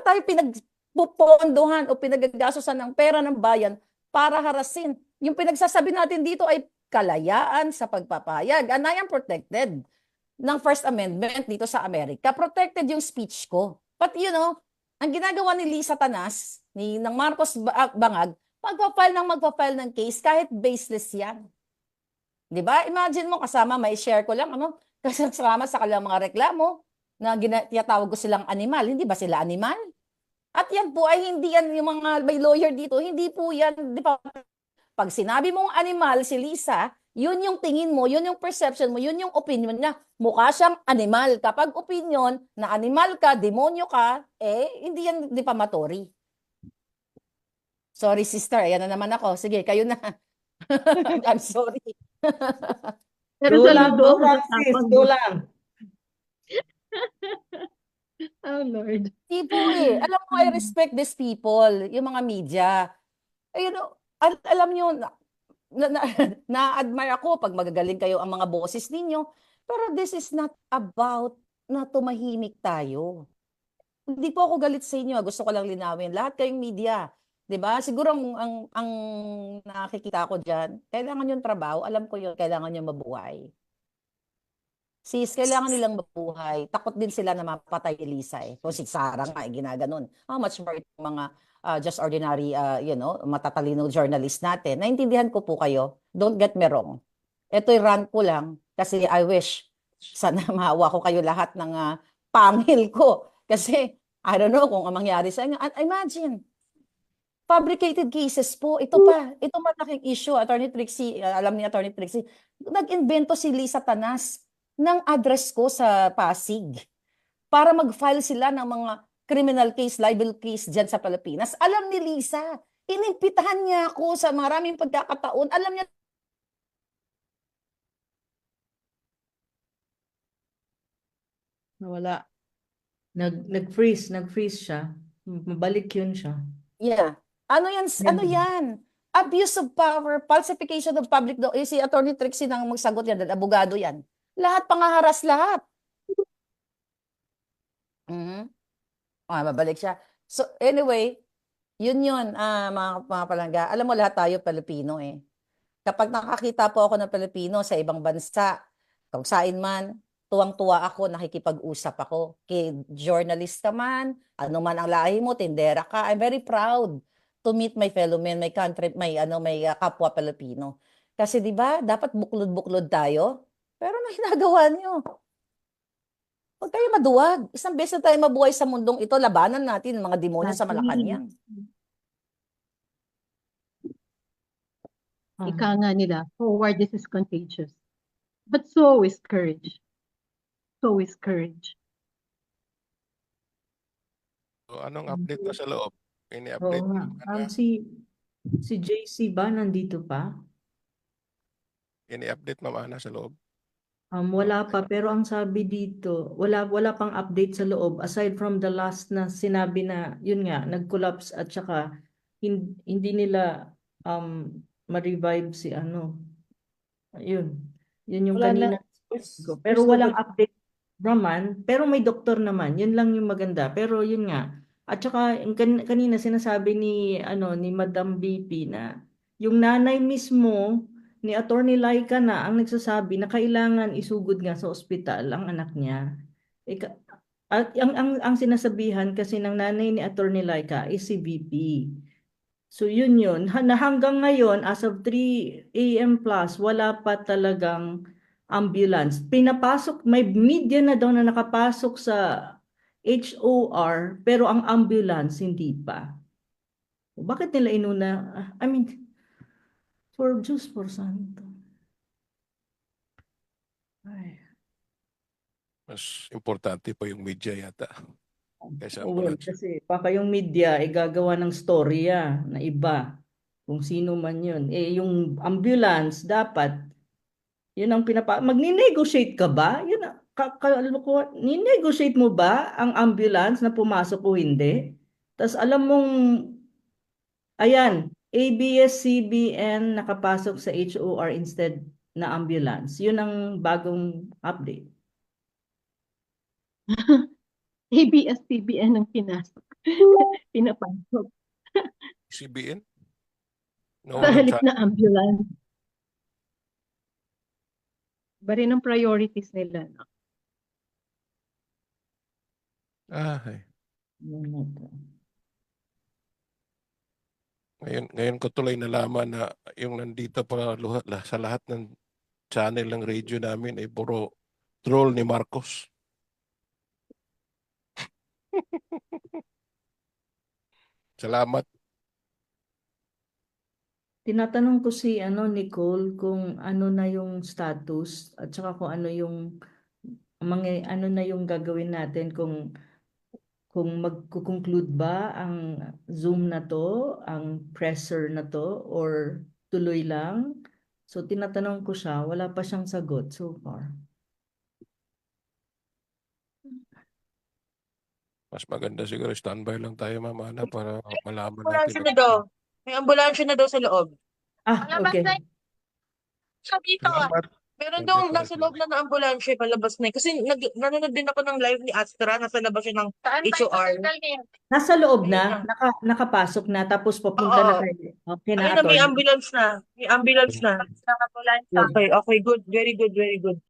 tayo pinagpupondohan o pinagagastosan ng pera ng bayan para harasin? Yung pinagsasabi natin dito ay kalayaan sa pagpapahayag. And I am protected ng First Amendment dito sa Amerika. Protected yung speech ko. But ang ginagawa ni Lisa Tanas, ng Marcos Bangag, magpa-file ng case kahit baseless yan. Diba? Imagine mo, kasama, may share ko lang, kasama sa kanilang mga reklamo na tinatawag ko silang animal. Hindi ba sila animal? At yan po ay hindi yan, yung mga may lawyer dito, hindi po yan, di ba? Pag sinabi mong animal si Lisa, yun yung tingin mo, yun yung perception mo, yun yung opinion niya. Mukha siyang animal. Kapag opinion na animal ka, demonyo ka, hindi yan defamatory. Sorry, sister. Ayan na naman ako. Sige, kayo na. I'm sorry. Pero saludo ako sa tapang. Oh, Lord. People alam mo, I respect these people, yung mga media. Alam nyo, na-admire ako pag magagaling kayo ang mga boses ninyo. Pero this is not about na tumahimik tayo. Hindi po ako galit sa inyo. Gusto ko lang linawin. Lahat kayong media. Diba? Siguro ang nakikita ko dyan, kailangan yung trabaho. Alam ko yun, kailangan yung mabuhay. Sis, kailangan nilang mabuhay. Takot din sila na mapatay ni Lisa eh. Kung si Sarah nga, ginaganon. How much more itong mga just ordinary, matatalino journalist natin. Naintindihan ko po kayo. Don't get me wrong. Ito'y rant ko lang kasi I wish sana mahawa ko kayo lahat ng pangil ko. Kasi I don't know kung ang mangyari sa inyo. Imagine, fabricated cases po. Ito malaking issue. Attorney Trixie, alam ni Attorney Trixie, nag-invento si Lisa Tanas ng address ko sa Pasig para mag-file sila ng mga criminal case, libel case dyan sa Pilipinas. Alam ni Lisa, inimbitahan niya ako sa maraming pagkakataon. Alam niya, Nawala. Nag-freeze siya. Mabalik yun siya. yeah. Ano yan? Abuse of power, falsification of public document. Si Attorney Trixie nang magsagot yan, abogado yan. Lahat pangaharas lahat. Mabalik siya. So anyway, yun mga palangga. Alam mo, lahat tayo Pilipino eh. Kapag nakakita po ako ng Pilipino sa ibang bansa, kung saan man, tuwang-tuwa ako, nakikipag-usap ako. Kay journalist ka man, ano man ang lahi mo, tindera ka, I'm very proud to meet my fellow men, my country, may kapwa Pilipino. Kasi 'di ba, dapat buklod-buklod tayo. Pero ano ginagawa niyo? Huwag tayo maduwag. Isang beses na tayo mabuhay sa mundong ito, labanan natin ang mga demonyo sa Malacanang. Ika nga nila, forward this is contagious. But so is courage. So is courage. anong update na sa loob? Any Oo update, nga. Ma'am Ana? Si JC ba nandito pa? Any update, Ma'am Ana, sa loob? Wala pa, pero ang sabi dito, wala pang update sa loob aside from the last na sinabi na yun nga nag-collapse at saka hindi nila ma-revive si ano. Yun yung Wala na. kanina ko. Pero There's walang nobody. update naman, pero may doktor naman. Yun lang yung maganda. Pero yun nga. At saka yung kanina sinasabi ni Madam BP na yung nanay mismo ni Attorney Laika na ang nagsasabi na kailangan isugod nga sa ospital ang anak niya. At ang sinasabihan kasi ng nanay ni Attorney Laika is si VP. So yun na hanggang ngayon as of 3 AM plus wala pa talagang ambulance. Pinapasok, may media na daw na nakapasok sa HOR pero ang ambulance hindi pa. Bakit nila inuna? I mean, for Diyos for Santo. Ay. Mas importante pa yung media yata. Kaysa Well, ambulance. kasi baka yung media ay gagawa ng storya na iba. Kung sino man yun. Yung ambulance dapat, yun ang magni-negotiate ka ba? Yun ang ni-negotiate mo ba ang ambulance na pumasok o hindi? Tapos alam mong, ayan, ABS-CBN nakapasok sa HOR instead na ambulance. Yun ang bagong update. ABS-CBN ang pinapasok. CBN? Sa halip na ambulance. Bari ng priorities nila. No? Ngayon ko tuloy nalaman na yung nandito pa sa lahat ng channel ng radio namin ay puro troll ni Marcos. Salamat. Tinatanong ko si Nicole kung ano na yung status at saka kung ano yung ano na yung gagawin natin kung magko-conclude ba ang Zoom na to, ang presser na to or tuloy lang. So tinatanong ko siya, wala pa siyang sagot so far. Mas maganda siguro standby lang tayo, Ma'am Ana, para malaman Ambulansya natin. na daw. May ambulansya na daw sa loob. Okay. Siya dito Meron daw nasa loob na ambulansya palabas na. Kasi nanonood din ako ng live ni Astra. Nasa labas siya ng HOR. Nasa loob na, nakapasok na, tapos papunta na kayo. Okay na, Ayun na, may attorney. ambulance na. May ambulance na. Okay, good. Very good, very good.